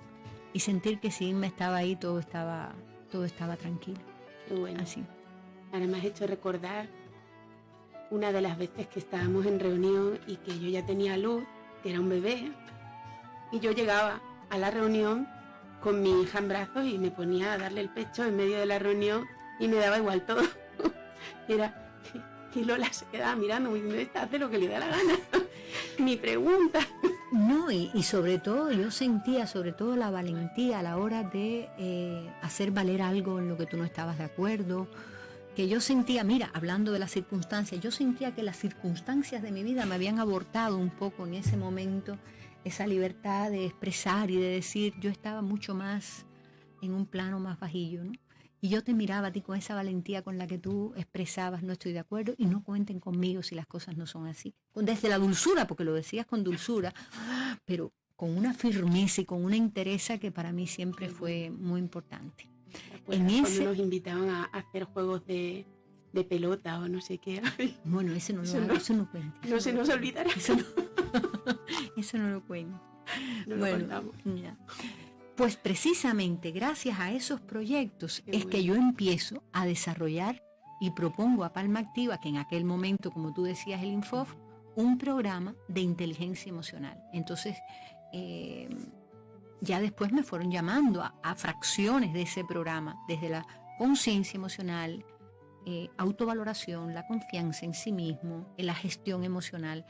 Speaker 2: Y sentir que si me estaba ahí, todo estaba tranquilo.
Speaker 1: Qué bueno.
Speaker 2: Así.
Speaker 1: Ahora me has hecho recordar una de las veces que estábamos en reunión y que yo ya tenía Luz, que era un bebé, y yo llegaba a la reunión con mi hija en brazos y me ponía a darle el pecho en medio de la reunión y me daba igual todo. Y Lola se quedaba mirando y me hace lo que le da la gana, ni pregunta.
Speaker 2: No, y sobre todo yo sentía la valentía a la hora de hacer valer algo en lo que tú no estabas de acuerdo, que yo sentía, mira, hablando de las circunstancias, yo sentía que las circunstancias de mi vida me habían abortado un poco en ese momento esa libertad de expresar y de decir, yo estaba mucho más en un plano más bajillo, ¿no? Y yo te miraba a ti con esa valentía con la que tú expresabas, no estoy de acuerdo y no cuenten conmigo si las cosas no son así. Desde la dulzura, porque lo decías con dulzura, pero con una firmeza y con una entereza que para mí siempre fue muy importante.
Speaker 1: Cuando nos invitaban a hacer juegos de pelota o no sé qué.
Speaker 2: Bueno, eso no cuenta.
Speaker 1: No se nos olvidará.
Speaker 2: Eso no lo cuento.
Speaker 1: No
Speaker 2: bueno,
Speaker 1: lo contamos.
Speaker 2: Ya. Pues precisamente gracias a esos proyectos
Speaker 1: Qué
Speaker 2: es
Speaker 1: bueno.
Speaker 2: que yo empiezo a desarrollar y propongo a Palma Activa, que en aquel momento, como tú decías, el Infof, un programa de inteligencia emocional. Entonces, ya después me fueron llamando a fracciones de ese programa, desde la conciencia emocional, autovaloración, la confianza en sí mismo, en la gestión emocional.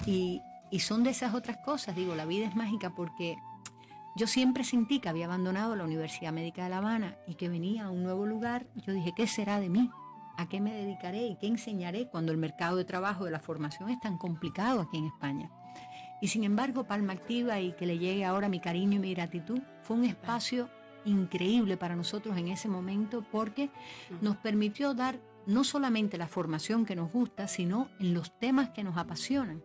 Speaker 2: Y son de esas otras cosas, digo, la vida es mágica porque yo siempre sentí que había abandonado la Universidad Médica de La Habana y que venía a un nuevo lugar. Yo dije, ¿qué será de mí? ¿A qué me dedicaré y qué enseñaré cuando el mercado de trabajo de la formación es tan complicado aquí en España? Y sin embargo, Palma Activa, y que le llegue ahora mi cariño y mi gratitud, fue un espacio increíble para nosotros en ese momento porque nos permitió dar no solamente la formación que nos gusta, sino en los temas que nos apasionan.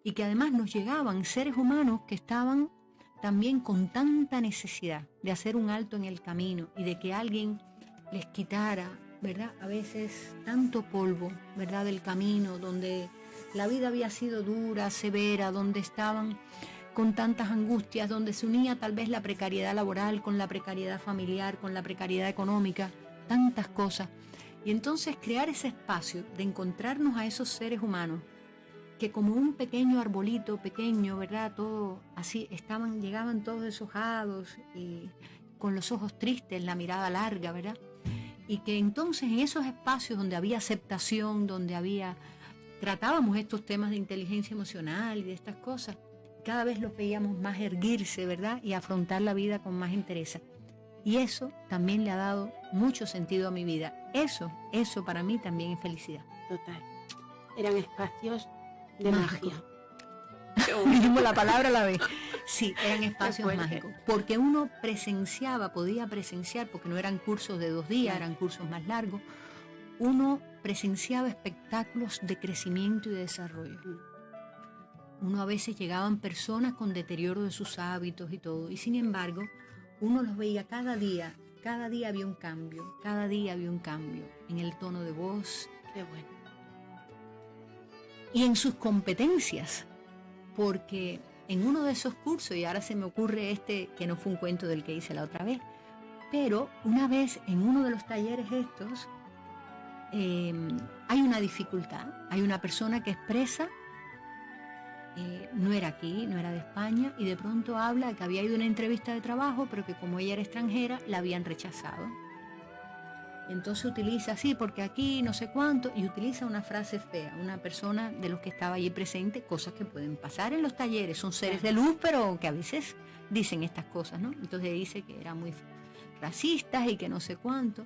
Speaker 2: Y que además nos llegaban seres humanos que estaban también con tanta necesidad de hacer un alto en el camino y de que alguien les quitara, ¿verdad? A veces tanto polvo, ¿verdad? Del camino, donde la vida había sido dura, severa, donde estaban con tantas angustias, donde se unía tal vez la precariedad laboral con la precariedad familiar, con la precariedad económica, tantas cosas. Y entonces crear ese espacio de encontrarnos a esos seres humanos que como un pequeño arbolito pequeño, ¿verdad? Todo así, llegaban todos deshojados y con los ojos tristes, la mirada larga, ¿verdad? Y que entonces en esos espacios donde había aceptación, donde tratábamos estos temas de inteligencia emocional y de estas cosas, cada vez los veíamos más erguirse, ¿verdad? Y afrontar la vida con más entereza. Y eso también le ha dado mucho sentido a mi vida. Eso para mí también es felicidad.
Speaker 1: Total. Eran espacios de
Speaker 2: Mágico.
Speaker 1: magia.
Speaker 2: Dijimos la palabra a la vez. Sí, eran espacios
Speaker 1: fuerte.
Speaker 2: mágicos. Porque uno podía presenciar, porque no eran cursos de 2 días, eran cursos más largos. Uno presenciaba espectáculos de crecimiento y de desarrollo. Uno a veces llegaban personas con deterioro de sus hábitos y todo. Y sin embargo, uno los veía cada día había un cambio, cada día había un cambio en el tono de voz.
Speaker 1: Qué bueno.
Speaker 2: Y en sus competencias, porque en uno de esos cursos, y ahora se me ocurre que no fue un cuento del que hice la otra vez, pero una vez en uno de los talleres estos, hay una dificultad, hay una persona que expresa, no era aquí, no era de España, y de pronto habla de que había ido a una entrevista de trabajo, pero que como ella era extranjera, la habían rechazado. Entonces utiliza así, porque aquí no sé cuánto, y utiliza una frase fea, una persona de los que estaba allí presente, cosas que pueden pasar en los talleres, son seres de luz, pero que a veces dicen estas cosas, ¿no? Entonces dice que eran muy racistas y que no sé cuánto.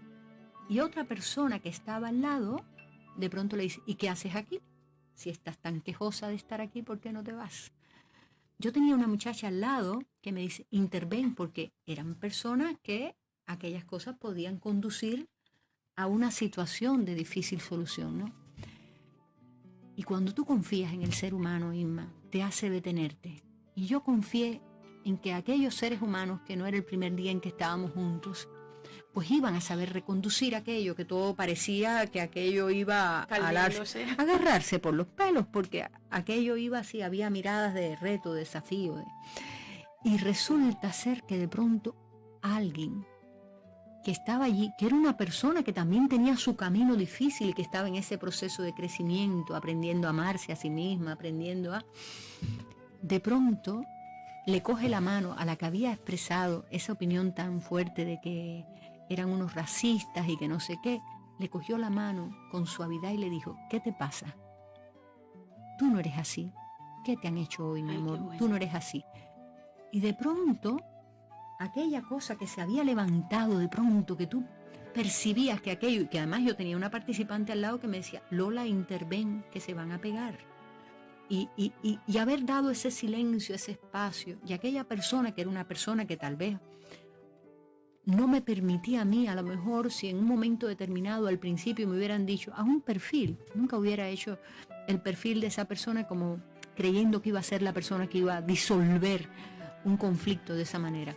Speaker 2: Y otra persona que estaba al lado, de pronto le dice, ¿y qué haces aquí? Si estás tan quejosa de estar aquí, ¿por qué no te vas? Yo tenía una muchacha al lado que me dice, interven, porque eran personas que aquellas cosas podían conducir a una situación de difícil solución, ¿no? Y cuando tú confías en el ser humano, Inma, te hace detenerte. Y yo confié en que aquellos seres humanos, que no era el primer día en que estábamos juntos, pues iban a saber reconducir aquello, que todo parecía que aquello iba a agarrarse por los pelos, porque aquello iba así, había miradas de reto, de desafío. Y resulta ser que de pronto alguien que estaba allí, que era una persona que también tenía su camino difícil, que estaba en ese proceso de crecimiento, aprendiendo a amarse a sí misma, de pronto le coge la mano a la que había expresado esa opinión tan fuerte de que eran unos racistas y que no sé qué, le cogió la mano con suavidad y le dijo, ¿qué te pasa? Tú no eres así. ¿Qué te han hecho hoy, mi amor?
Speaker 1: Bueno.
Speaker 2: Tú no eres así. Y de pronto, aquella cosa que se había levantado, de pronto, que tú percibías que aquello, y que además yo tenía una participante al lado que me decía, Lola, interven, que se van a pegar. y haber dado ese silencio, ese espacio, y aquella persona que era una persona que tal vez no me permitía a mí, a lo mejor si en un momento determinado al principio me hubieran dicho, haz un perfil, nunca hubiera hecho el perfil de esa persona como creyendo que iba a ser la persona que iba a disolver un conflicto de esa manera.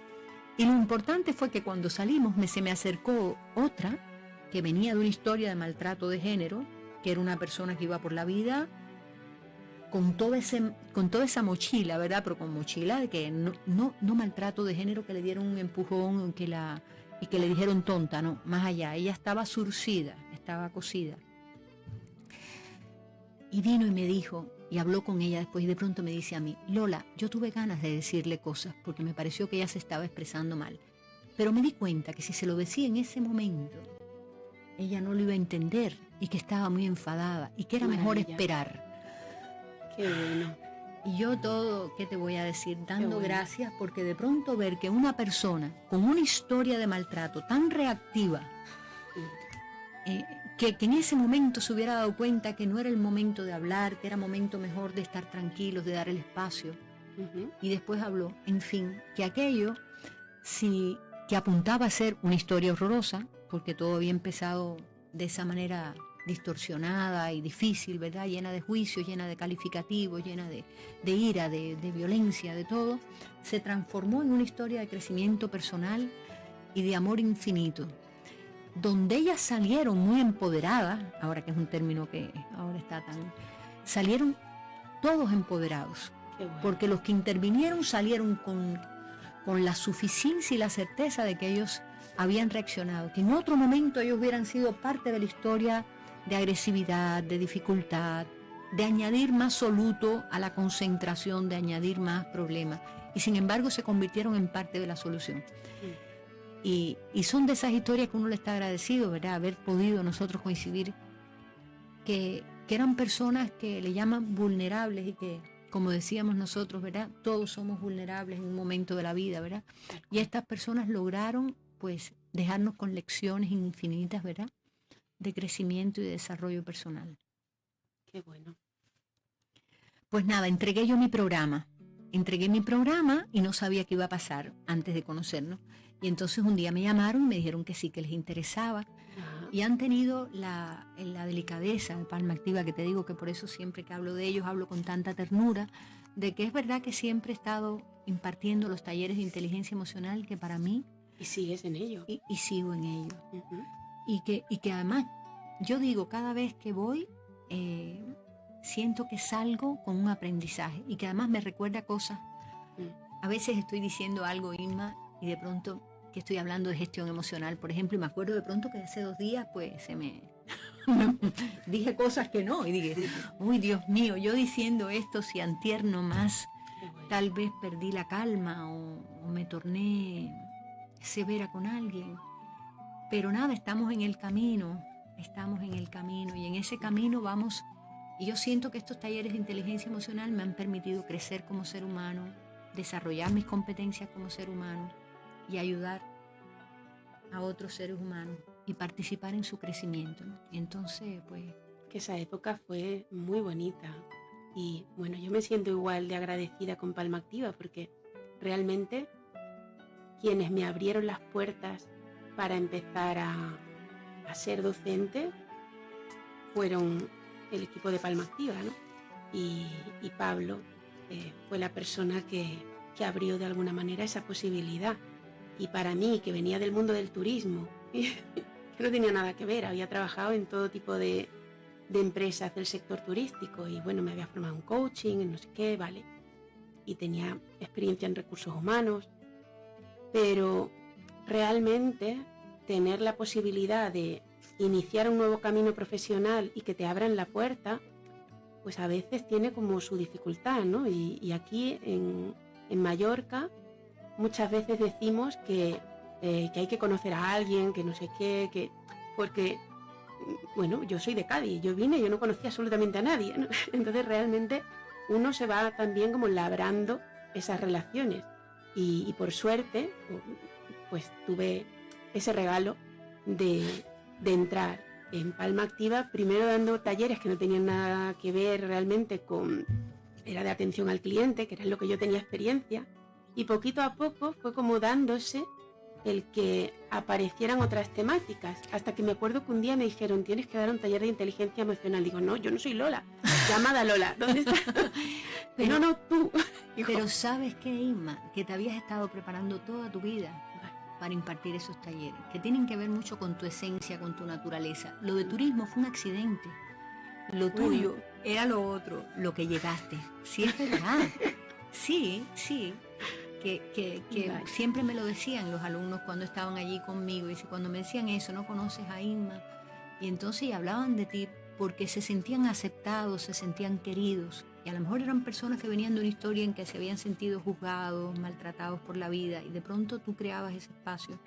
Speaker 2: Y lo importante fue que cuando salimos se me acercó otra que venía de una historia de maltrato de género, que era una persona que iba por la vida con toda esa mochila, ¿verdad? Pero con mochila de que no maltrato de género, que le dieron un empujón y que le dijeron tonta, no, más allá. Ella estaba surcida, estaba cosida. Y vino y me dijo, y habló con ella después, y de pronto me dice a mí, Lola, yo tuve ganas de decirle cosas porque me pareció que ella se estaba expresando mal. Pero me di cuenta que si se lo decía en ese momento, ella no lo iba a entender y que estaba muy enfadada y que era mejor esperar.
Speaker 1: Qué bueno.
Speaker 2: Y yo todo, ¿qué te voy a decir? Dando gracias, porque de pronto ver que una persona con una historia de maltrato tan reactiva, que en ese momento se hubiera dado cuenta que no era el momento de hablar, que era momento mejor de estar tranquilos, de dar el espacio, y después habló, en fin, que aquello sí que apuntaba a ser una historia horrorosa, porque todo había empezado de esa manera distorsionada y difícil, ¿verdad? Llena de juicios, llena de calificativos, llena de ira, de violencia, de todo, se transformó en una historia de crecimiento personal y de amor infinito, donde ellas salieron muy empoderadas, ahora que es un término que ahora está tan... salieron todos empoderados, porque los que intervinieron salieron con la suficiencia y la certeza de que ellos habían reaccionado, que en otro momento ellos hubieran sido parte de la historia de agresividad, de dificultad, de añadir más soluto a la concentración, de añadir más problemas, y sin embargo se convirtieron en parte de la solución. Y son de esas historias que uno le está agradecido, ¿verdad? Haber podido nosotros coincidir, que eran personas que le llaman vulnerables y que, como decíamos nosotros, ¿verdad? Todos somos vulnerables en un momento de la vida, ¿verdad? Y estas personas lograron, pues, dejarnos con lecciones infinitas, ¿verdad? De crecimiento y de desarrollo personal.
Speaker 1: Qué bueno.
Speaker 2: Pues nada, entregué mi programa y no sabía qué iba a pasar antes de conocernos. Y entonces un día me llamaron y me dijeron que sí, que les interesaba.
Speaker 1: Ajá.
Speaker 2: Y han tenido la delicadeza de Palma Activa, que te digo que por eso siempre que hablo de ellos hablo con tanta ternura, de que es verdad que siempre he estado impartiendo los talleres de inteligencia emocional, que para mí...
Speaker 1: Y sigues en ello.
Speaker 2: Y sigo en ello. Y que además, yo digo, cada vez que voy, siento que salgo con un aprendizaje y que además me recuerda cosas. A veces estoy diciendo algo, Inma, y de pronto que estoy hablando de gestión emocional, por ejemplo, y me acuerdo de pronto que hace 2 días, pues dije cosas que no, y dije, uy, Dios mío, yo diciendo esto, si antier no más, tal vez perdí la calma o me torné severa con alguien. Pero nada, estamos en el camino, y en ese camino vamos, y yo siento que estos talleres de inteligencia emocional me han permitido crecer como ser humano, desarrollar mis competencias como ser humano y ayudar a otros seres humanos y participar en su crecimiento, ¿no? Entonces, pues...
Speaker 1: Que esa época fue muy bonita y bueno, yo me siento igual de agradecida con Palma Activa porque realmente quienes me abrieron las puertas para empezar a ser docente fueron el equipo de Palma Activa, ¿no? Y Pablo fue la persona que abrió de alguna manera esa posibilidad. Y para mí, que venía del mundo del turismo, que no tenía nada que ver, había trabajado en todo tipo de empresas del sector turístico y bueno, me había formado en coaching, en no sé qué, vale. Y tenía experiencia en recursos humanos, pero realmente tener la posibilidad de iniciar un nuevo camino profesional y que te abran la puerta, pues a veces tiene como su dificultad, ¿no? Y aquí en Mallorca muchas veces decimos que hay que conocer a alguien, que no sé qué, porque, bueno, yo soy de Cádiz, yo vine, yo no conocía absolutamente a nadie, ¿no? Entonces realmente uno se va también como labrando esas relaciones y por suerte, pues tuve ese regalo de entrar en Palma Activa, primero dando talleres que no tenían nada que ver realmente con era de atención al cliente, que era en lo que yo tenía experiencia, y poquito a poco fue como dándose el que aparecieran otras temáticas, hasta que me acuerdo que un día me dijeron, tienes que dar un taller de inteligencia emocional. Digo, no, yo no soy Lola, llamada Lola, ¿dónde está?
Speaker 2: Pero,
Speaker 1: no, tú. Dijo,
Speaker 2: pero ¿sabes qué, Inma? Que te habías estado preparando toda tu vida para impartir esos talleres, que tienen que ver mucho con tu esencia, con tu naturaleza. Lo de turismo fue un accidente. Lo tuyo era lo otro, lo que llegaste. Sí, es verdad. Sí. Que
Speaker 1: Vale.
Speaker 2: siempre me lo decían los alumnos cuando estaban allí conmigo. Y cuando me decían eso, no conoces a Inma. Y entonces y hablaban de ti porque se sentían aceptados, se sentían queridos. Y a lo mejor eran personas que venían de una historia en que se habían sentido juzgados, maltratados por la vida. Y de pronto tú creabas ese espacio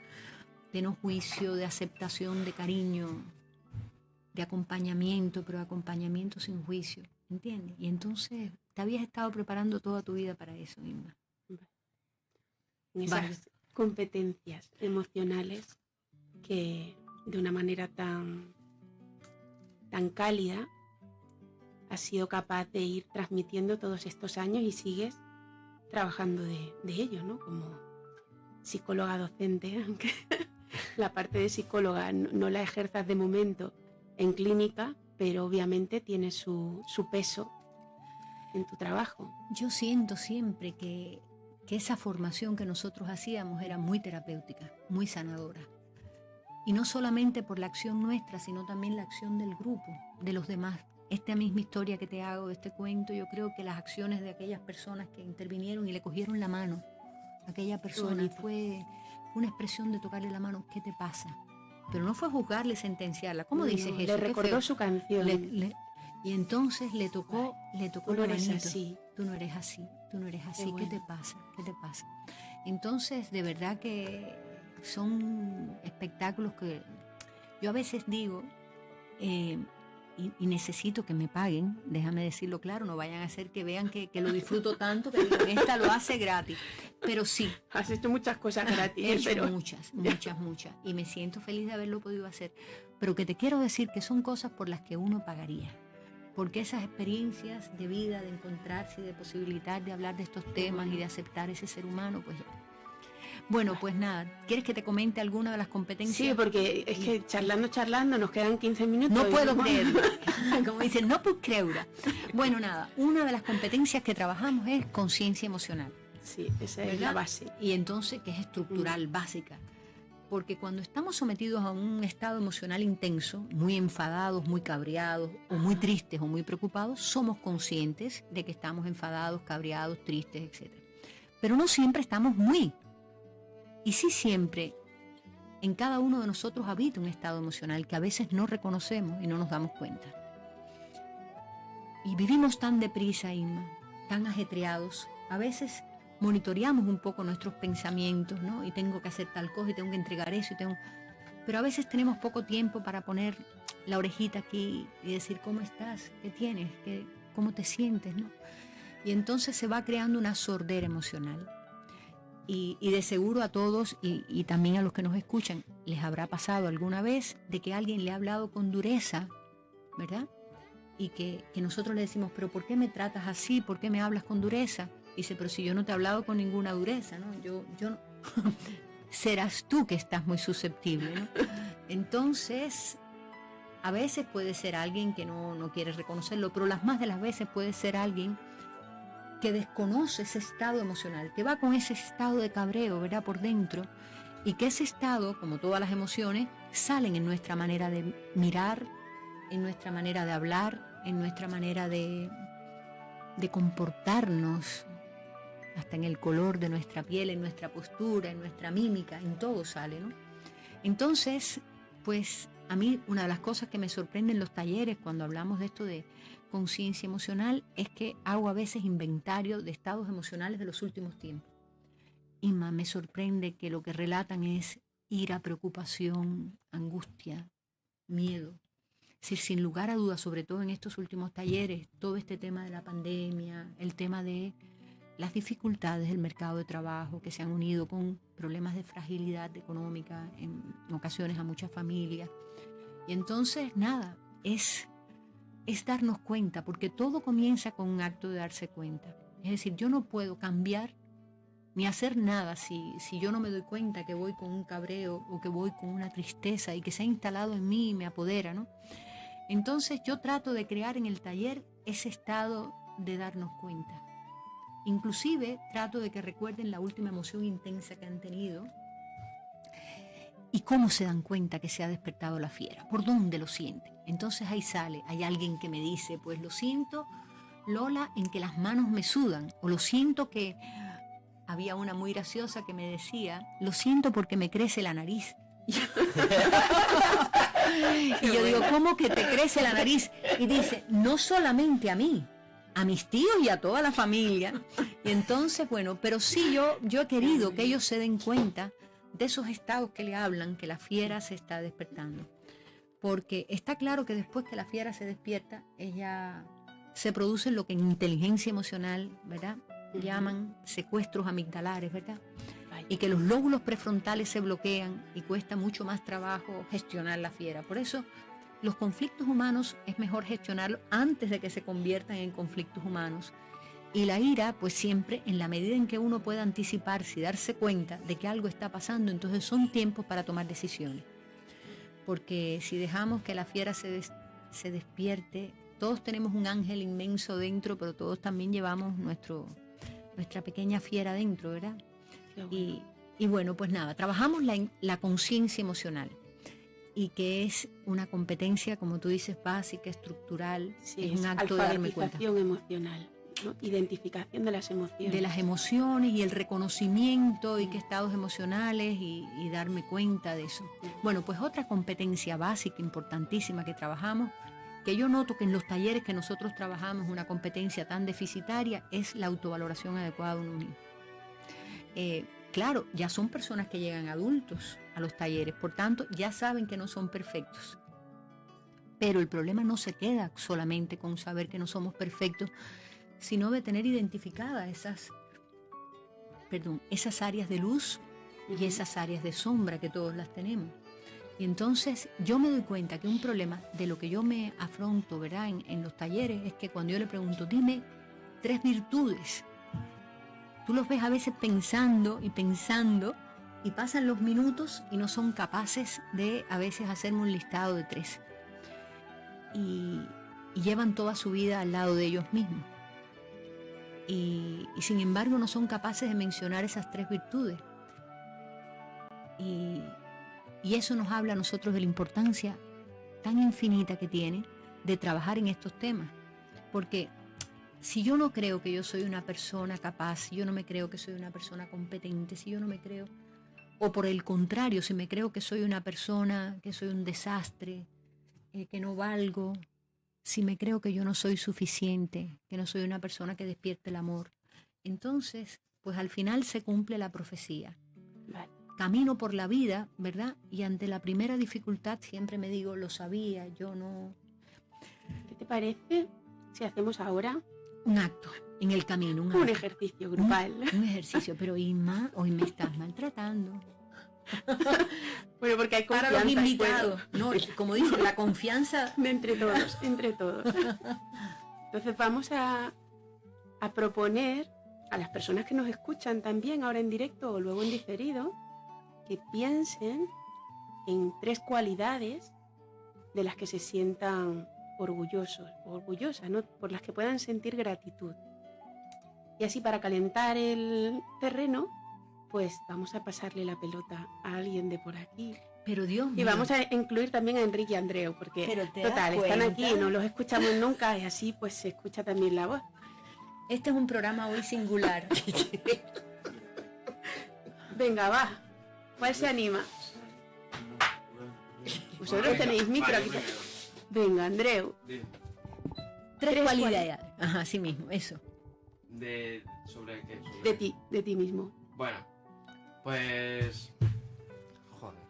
Speaker 2: de no juicio, de aceptación, de cariño, de acompañamiento, pero acompañamiento sin juicio, ¿entiendes? Y entonces te habías estado preparando toda tu vida para eso, Inma.
Speaker 1: En esas
Speaker 2: Vale.
Speaker 1: competencias emocionales que de una manera tan cálida has sido capaz de ir transmitiendo todos estos años y sigues trabajando de ello, ¿no? Como psicóloga docente, aunque la parte de psicóloga no la ejerzas de momento en clínica, pero obviamente tiene su peso en tu trabajo.
Speaker 2: Yo siento siempre que esa formación que nosotros hacíamos era muy terapéutica, muy sanadora. Y no solamente por la acción nuestra, sino también la acción del grupo, de los demás. Esta misma historia que te hago, este cuento, yo creo que las acciones de aquellas personas que intervinieron y le cogieron la mano a aquella persona fue una expresión de tocarle la mano, ¿qué te pasa? Pero no fue juzgarle, sentenciarla. ¿Cómo
Speaker 1: No,
Speaker 2: dices
Speaker 1: no,
Speaker 2: eso?
Speaker 1: le recordó su canción.
Speaker 2: Y entonces le tocó
Speaker 1: Tú no
Speaker 2: la
Speaker 1: eres
Speaker 2: manito.
Speaker 1: así.
Speaker 2: Tú no eres así, tú no eres así.
Speaker 1: Qué bueno.
Speaker 2: ¿Qué te pasa? ¿Qué te pasa? Entonces, de verdad que son espectáculos que yo a veces digo, y necesito que me paguen, déjame decirlo claro, no vayan a hacer que vean que lo disfruto tanto, que digan, esta lo hace gratis. Pero sí,
Speaker 1: Has hecho muchas cosas gratis,
Speaker 2: he hecho
Speaker 1: pero
Speaker 2: muchas, y me siento feliz de haberlo podido hacer. Pero que te quiero decir que son cosas por las que uno pagaría. Porque esas experiencias de vida, de encontrarse, de posibilitar de hablar de estos temas y de aceptar ese ser humano, pues ya. Bueno, pues nada, ¿quieres que te comente alguna de las competencias?
Speaker 1: sí, porque es que charlando, nos quedan 15 minutos.
Speaker 2: No
Speaker 1: y
Speaker 2: puedo
Speaker 1: no-
Speaker 2: creerlo. Como dicen, no puedo creerlo. Bueno, nada, una de las competencias que trabajamos es conciencia emocional.
Speaker 1: Sí, esa es
Speaker 2: ¿verdad?
Speaker 1: la base.
Speaker 2: Y entonces, que es estructural, básica. Porque cuando estamos sometidos a un estado emocional intenso, muy enfadados, muy cabreados, o muy tristes o muy preocupados, somos conscientes de que estamos enfadados, cabreados, tristes, etc. Pero no siempre estamos muy. Y sí siempre, en cada uno de nosotros habita un estado emocional que a veces no reconocemos y no nos damos cuenta. Y vivimos tan deprisa, Inma, tan ajetreados, a veces monitoreamos un poco nuestros pensamientos, ¿no? Y tengo que hacer tal cosa y tengo que entregar eso pero a veces tenemos poco tiempo para poner la orejita aquí y decir, ¿cómo estás? ¿Qué tienes? ¿Cómo te sientes? ¿No? Y entonces se va creando una sordera emocional. Y de seguro a todos y también a los que nos escuchan les habrá pasado alguna vez de que alguien le ha hablado con dureza, ¿verdad? Y que nosotros le decimos, pero ¿por qué me tratas así? ¿Por qué me hablas con dureza? Dice, pero si yo no te he hablado con ninguna dureza, ¿no? Yo no. Serás tú que estás muy susceptible, ¿no? Entonces, a veces puede ser alguien que no quiere reconocerlo, pero las más de las veces puede ser alguien que desconoce ese estado emocional, que va con ese estado de cabreo, ¿verdad? Por dentro, y que ese estado, como todas las emociones, salen en nuestra manera de mirar, en nuestra manera de hablar, en nuestra manera de comportarnos, hasta en el color de nuestra piel, en nuestra postura, en nuestra mímica, en todo sale, ¿no? Entonces, pues a mí una de las cosas que me sorprende en los talleres cuando hablamos de esto de conciencia emocional es que hago a veces inventario de estados emocionales de los últimos tiempos. Inma, me sorprende que lo que relatan es ira, preocupación, angustia, miedo. Es decir, sin lugar a dudas, sobre todo en estos últimos talleres, todo este tema de la pandemia, el tema de las dificultades del mercado de trabajo que se han unido con problemas de fragilidad económica en ocasiones a muchas familias. Y entonces, nada, es es darnos cuenta, porque todo comienza con un acto de darse cuenta. Es decir, yo no puedo cambiar ni hacer nada si yo no me doy cuenta que voy con un cabreo o que voy con una tristeza y que se ha instalado en mí y me apodera, ¿no? Entonces yo trato de crear en el taller ese estado de darnos cuenta. Inclusive trato de que recuerden la última emoción intensa que han tenido y cómo se dan cuenta que se ha despertado la fiera, por dónde lo sienten. Entonces ahí sale, hay alguien que me dice, pues lo siento, Lola, en que las manos me sudan, o lo siento que... Había una muy graciosa que me decía, lo siento porque me crece la nariz. Y yo digo, ¿cómo que te crece la nariz? Y dice, no solamente a mí, a mis tíos y a toda la familia. Y entonces, bueno, pero sí yo he querido que ellos se den cuenta de esos estados que le hablan, que la fiera se está despertando. Porque está claro que después que la fiera se despierta, ella se produce lo que en inteligencia emocional, ¿verdad?, llaman secuestros amigdalares, ¿verdad? Y que los lóbulos prefrontales se bloquean y cuesta mucho más trabajo gestionar la fiera. Por eso los conflictos humanos es mejor gestionarlos antes de que se conviertan en conflictos humanos. Y la ira, pues siempre, en la medida en que uno pueda anticiparse y darse cuenta de que algo está pasando, entonces son tiempos para tomar decisiones. Porque si dejamos que la fiera se despierte, todos tenemos un ángel inmenso dentro, pero todos también llevamos nuestra pequeña fiera dentro, ¿verdad? Bueno. Y bueno, pues nada, trabajamos la conciencia emocional, y que es una competencia, como tú dices, básica, estructural,
Speaker 1: sí,
Speaker 2: es un acto de darme cuenta.
Speaker 1: Alfabetización emocional, ¿no? Identificación de las emociones.
Speaker 2: De las emociones y el reconocimiento y qué estados emocionales y darme cuenta de eso. Bueno, pues otra competencia básica, importantísima que trabajamos, que yo noto que en los talleres que nosotros trabajamos una competencia tan deficitaria, es la autovaloración adecuada de uno mismo. Claro, ya son personas que llegan adultos a los talleres, por tanto ya saben que no son perfectos. Pero el problema no se queda solamente con saber que no somos perfectos, sino de tener identificadas esas áreas de luz y esas áreas de sombra que todos las tenemos. Y entonces yo me doy cuenta que un problema de lo que yo me afronto, ¿verdad?, en los talleres, es que cuando yo le pregunto, dime 3 virtudes, tú los ves a veces pensando y pasan los minutos y no son capaces de a veces hacerme un listado de 3. Y llevan toda su vida al lado de ellos mismos. Y sin embargo no son capaces de mencionar esas 3 virtudes. Y eso nos habla a nosotros de la importancia tan infinita que tiene de trabajar en estos temas. Porque si yo no creo que yo soy una persona capaz, si yo no me creo que soy una persona competente, si yo no me creo, o por el contrario, si me creo que soy una persona, que soy un desastre, que no valgo, si me creo que yo no soy suficiente, que no soy una persona que despierte el amor, entonces, pues al final se cumple la profecía.
Speaker 1: Vale.
Speaker 2: Camino por la vida, ¿verdad? Y ante la primera dificultad siempre me digo, lo sabía, yo no...
Speaker 1: ¿Qué te parece si hacemos ahora
Speaker 2: un acto en el camino?
Speaker 1: Un ejercicio grupal.
Speaker 2: Un ejercicio, pero Inma, hoy me estás maltratando.
Speaker 1: Bueno, porque hay confianza.
Speaker 2: Para los invitados. No, como dicen, la confianza...
Speaker 1: de entre todos. Entonces vamos a proponer a las personas que nos escuchan también ahora en directo o luego en diferido, que piensen en 3 cualidades de las que se sientan orgullosos o orgullosas, ¿no?, por las que puedan sentir gratitud. Y así, para calentar el terreno, pues vamos a pasarle la pelota a alguien de por aquí.
Speaker 2: Pero Dios mío.
Speaker 1: Y vamos a incluir también a Enrique y Andreu, porque total, están aquí y no los escuchamos nunca, y así pues se escucha también la voz.
Speaker 2: Este es un programa hoy singular.
Speaker 1: Venga, va. ¿Cuál se anima? Vosotros tenéis micro aquí. Venga, Andreu.
Speaker 2: 3 cualidades. Ajá, así mismo, eso.
Speaker 5: ¿Sobre qué?
Speaker 1: De ti mismo.
Speaker 5: Bueno, pues... Joder.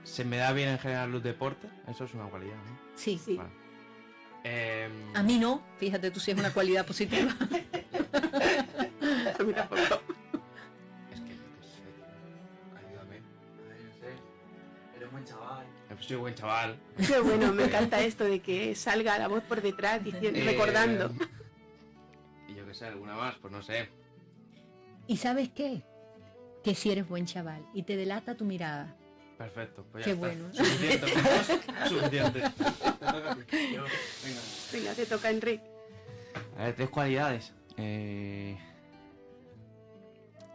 Speaker 5: Se me da bien en general los deportes, eso es una cualidad, ¿no?
Speaker 2: Sí.
Speaker 5: Vale.
Speaker 2: A mí no, fíjate tú si es una cualidad positiva.
Speaker 1: A mí tampoco.
Speaker 5: Es que, ayúdame.
Speaker 6: Eres buen chaval.
Speaker 5: Soy buen chaval.
Speaker 1: Qué bueno, me encanta esto de que salga la voz por detrás diciendo, recordando.
Speaker 5: Y yo qué sé, alguna más, pues no sé.
Speaker 2: ¿Y sabes qué? Que si eres buen chaval y te delata tu mirada.
Speaker 5: Perfecto, pues
Speaker 2: Qué
Speaker 5: ya está.
Speaker 2: bueno.
Speaker 5: Suficiente, puntos, suficiente. Te toca a ti. Venga.
Speaker 1: Venga, te toca, Enrique.
Speaker 7: A ver, 3 cualidades.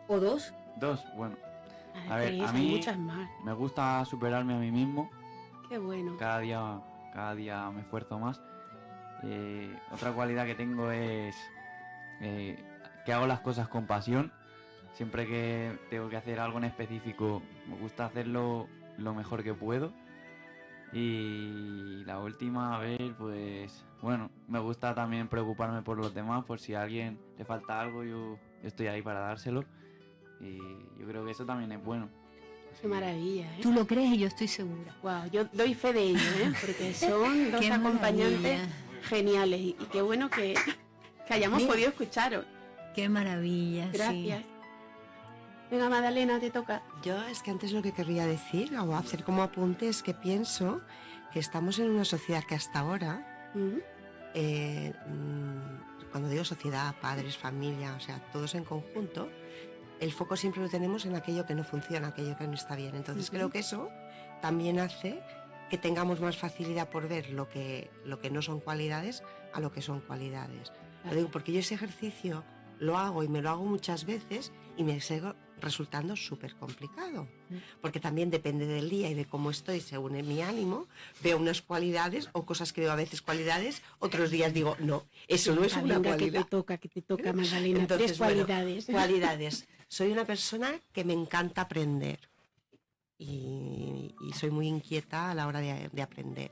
Speaker 2: ¿O 2?
Speaker 7: 2, bueno. A ver,
Speaker 1: Tres,
Speaker 7: a
Speaker 1: hay
Speaker 7: mí
Speaker 1: muchas más.
Speaker 7: me gusta superarme a mí mismo.
Speaker 1: Qué bueno.
Speaker 7: Cada día me esfuerzo más. Otra cualidad que tengo es que hago las cosas con pasión. Siempre que tengo que hacer algo en específico, me gusta hacerlo lo mejor que puedo. Y la última, a ver, pues bueno, me gusta también preocuparme por los demás, por si a alguien le falta algo, yo estoy ahí para dárselo. Y yo creo que eso también es bueno.
Speaker 1: Qué maravilla, ¿eh?
Speaker 2: Tú lo crees y yo estoy segura.
Speaker 1: Wow, yo doy fe de ello, ¿eh? Porque son dos
Speaker 2: Qué
Speaker 1: acompañantes
Speaker 2: maravilla.
Speaker 1: geniales y qué bueno que hayamos
Speaker 2: Mira.
Speaker 1: podido escucharos.
Speaker 2: Qué maravilla,
Speaker 1: Gracias.
Speaker 2: sí.
Speaker 1: Venga, Magdalena, te toca.
Speaker 3: Yo es que antes lo que querría decir o hacer como apunte es que pienso que estamos en una sociedad que hasta ahora,
Speaker 1: Mm,
Speaker 3: cuando digo sociedad, padres, familia, o sea, todos en conjunto, el foco siempre lo tenemos en aquello que no funciona, aquello que no está bien. Entonces
Speaker 1: Ujú.
Speaker 3: creo que eso también hace que tengamos más facilidad por ver lo que no son cualidades a lo que son cualidades. Lo digo porque yo ese ejercicio lo hago y me lo hago muchas veces y me sigue resultando súper complicado. Porque también depende del día y de cómo estoy, según mi ánimo, veo unas cualidades o cosas que veo a veces cualidades, otros días digo, no, eso no es
Speaker 1: venga,
Speaker 3: una
Speaker 1: venga,
Speaker 3: cualidad.
Speaker 1: que te toca, Magdalena.
Speaker 3: Entonces,
Speaker 1: Tres
Speaker 3: bueno,
Speaker 1: cualidades.
Speaker 3: cualidades. Soy una persona que me encanta aprender y soy muy inquieta a la hora de aprender.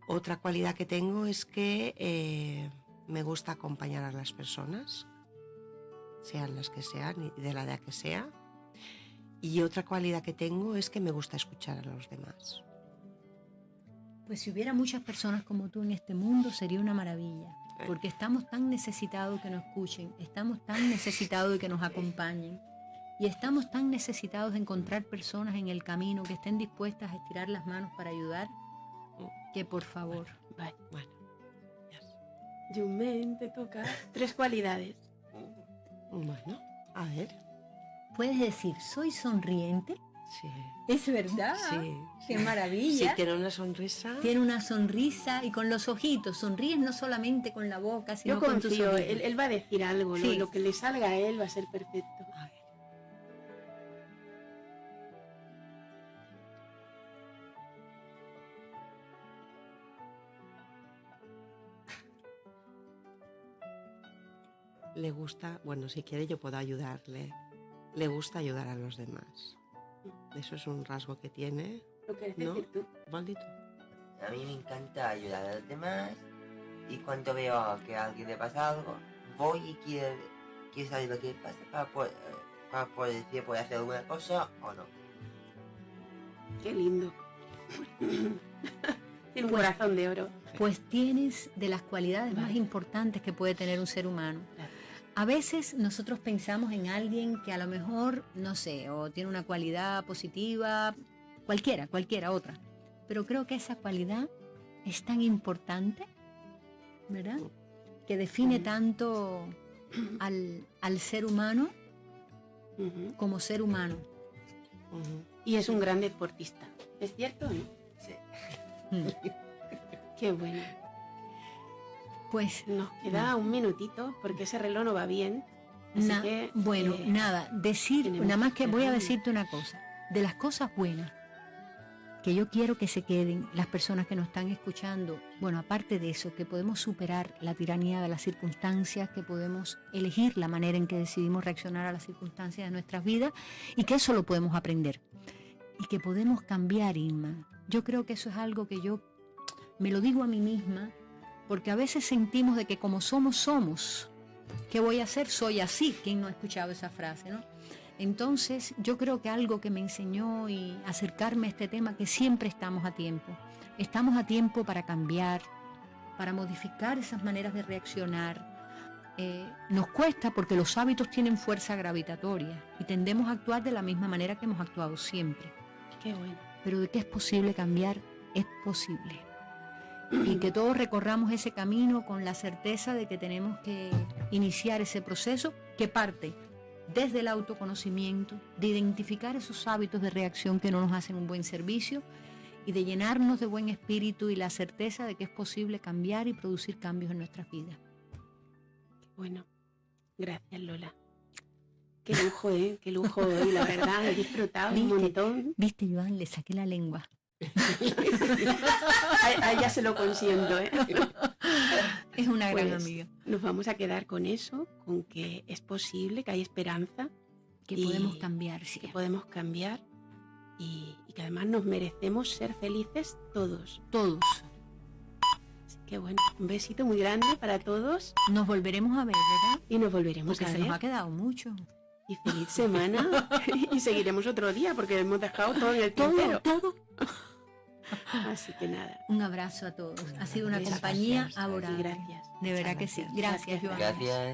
Speaker 3: Otra cualidad que tengo es que me gusta acompañar a las personas, sean las que sean y de la edad que sea. Y otra cualidad que tengo es que me gusta escuchar a los demás.
Speaker 2: Pues si hubiera muchas personas como tú en este mundo sería una maravilla, porque estamos tan necesitados que nos escuchen, estamos tan necesitados de que nos acompañen y estamos tan necesitados de encontrar personas en el camino que estén dispuestas a estirar las manos para ayudar, que por favor.
Speaker 1: Vale.
Speaker 3: Bueno, ya está.
Speaker 1: Yumen, te toca. Tres cualidades.
Speaker 3: Bueno, a ver.
Speaker 2: Puedes decir, soy sonriente,
Speaker 3: Sí,
Speaker 2: es verdad,
Speaker 3: sí.
Speaker 2: qué
Speaker 3: Sí,
Speaker 2: maravilla.
Speaker 3: tiene una sonrisa.
Speaker 2: Tiene una sonrisa y con los ojitos, sonríes no solamente con la boca, sino
Speaker 1: Yo
Speaker 2: con tus
Speaker 1: confío,
Speaker 2: ojitos.
Speaker 1: él va a decir algo,
Speaker 2: Sí.
Speaker 1: lo que le salga a él va a ser perfecto.
Speaker 3: A ver. Le gusta, bueno, si quiere yo puedo ayudarle. Le gusta ayudar a los demás. Eso es un rasgo que tiene.
Speaker 1: Lo quieres
Speaker 3: ¿No?
Speaker 1: decir tú.
Speaker 3: Maldito.
Speaker 4: A mí me encanta ayudar a los demás y cuando veo que a alguien le pasa algo, voy y quiero saber lo que pasa para poder decir, ¿puede hacer alguna cosa o no?
Speaker 1: Qué lindo. Tiene un corazón de oro.
Speaker 2: Pues tienes de las cualidades más importantes que puede tener un ser humano.
Speaker 1: Claro.
Speaker 2: A veces nosotros pensamos en alguien que a lo mejor, no sé, o tiene una cualidad positiva, cualquiera otra. Pero creo que esa cualidad es tan importante, ¿verdad? Que define tanto al ser humano
Speaker 1: Ujú.
Speaker 2: como ser humano.
Speaker 3: Ujú.
Speaker 1: Y es un gran deportista. ¿Es cierto o no?
Speaker 4: Sí.
Speaker 1: Qué bueno.
Speaker 2: Pues
Speaker 1: Nos queda un minutito porque ese reloj no va bien. Así que,
Speaker 2: bueno, nada, decir,
Speaker 1: tenemos
Speaker 2: nada más que voy a
Speaker 1: cerrando.
Speaker 2: decirte una cosa, de las cosas buenas que yo quiero que se queden las personas que nos están escuchando, bueno, aparte de eso, que podemos superar la tiranía de las circunstancias, que podemos elegir la manera en que decidimos reaccionar a las circunstancias de nuestras vidas y que eso lo podemos aprender y que podemos cambiar, Irma. Yo creo que eso es algo que yo me lo digo a mí misma, porque a veces sentimos de que como somos. ¿Qué voy a hacer? Soy así. ¿Quién no ha escuchado esa frase, no? Entonces, yo creo que algo que me enseñó y acercarme a este tema, que siempre estamos a tiempo. Estamos a tiempo para cambiar, para modificar esas maneras de reaccionar. Nos cuesta porque los hábitos tienen fuerza gravitatoria y tendemos a actuar de la misma manera que hemos actuado siempre.
Speaker 1: qué bueno.
Speaker 2: pero de que es posible cambiar, es posible. Y que todos recorramos ese camino con la certeza de que tenemos que iniciar ese proceso que parte desde el autoconocimiento, de identificar esos hábitos de reacción que no nos hacen un buen servicio y de llenarnos de buen espíritu y la certeza de que es posible cambiar y producir cambios en nuestras vidas.
Speaker 1: Bueno, gracias Lola. Qué lujo, qué lujo hoy, la verdad, he disfrutado un montón.
Speaker 2: ¿Viste, Joan? Le saqué la lengua.
Speaker 1: A ella se lo consiento, ¿eh?
Speaker 2: Es una gran
Speaker 1: Pues,
Speaker 2: amiga.
Speaker 1: Nos vamos a quedar con eso, con que es posible, que hay esperanza,
Speaker 2: Que
Speaker 1: y
Speaker 2: podemos cambiar, sí.
Speaker 1: que podemos cambiar y que además nos merecemos ser felices todos.
Speaker 2: Todos.
Speaker 1: Así que bueno, un besito muy grande para todos
Speaker 2: Nos volveremos a ver, ¿verdad?
Speaker 1: y nos volveremos
Speaker 2: Porque
Speaker 1: a
Speaker 2: se nos ha
Speaker 1: ver.
Speaker 2: quedado mucho.
Speaker 1: Y feliz semana y seguiremos otro día porque hemos dejado todo en el
Speaker 2: Todo,
Speaker 1: tintero.
Speaker 2: todo.
Speaker 1: Así que nada.
Speaker 2: Un abrazo a todos. Ha sido una
Speaker 1: Gracias.
Speaker 2: compañía
Speaker 4: Gracias.
Speaker 2: adorable.
Speaker 1: Gracias.
Speaker 2: De verdad
Speaker 1: Muchas
Speaker 2: que sí.
Speaker 1: gracias.
Speaker 2: Gracias, Joan.
Speaker 4: Gracias.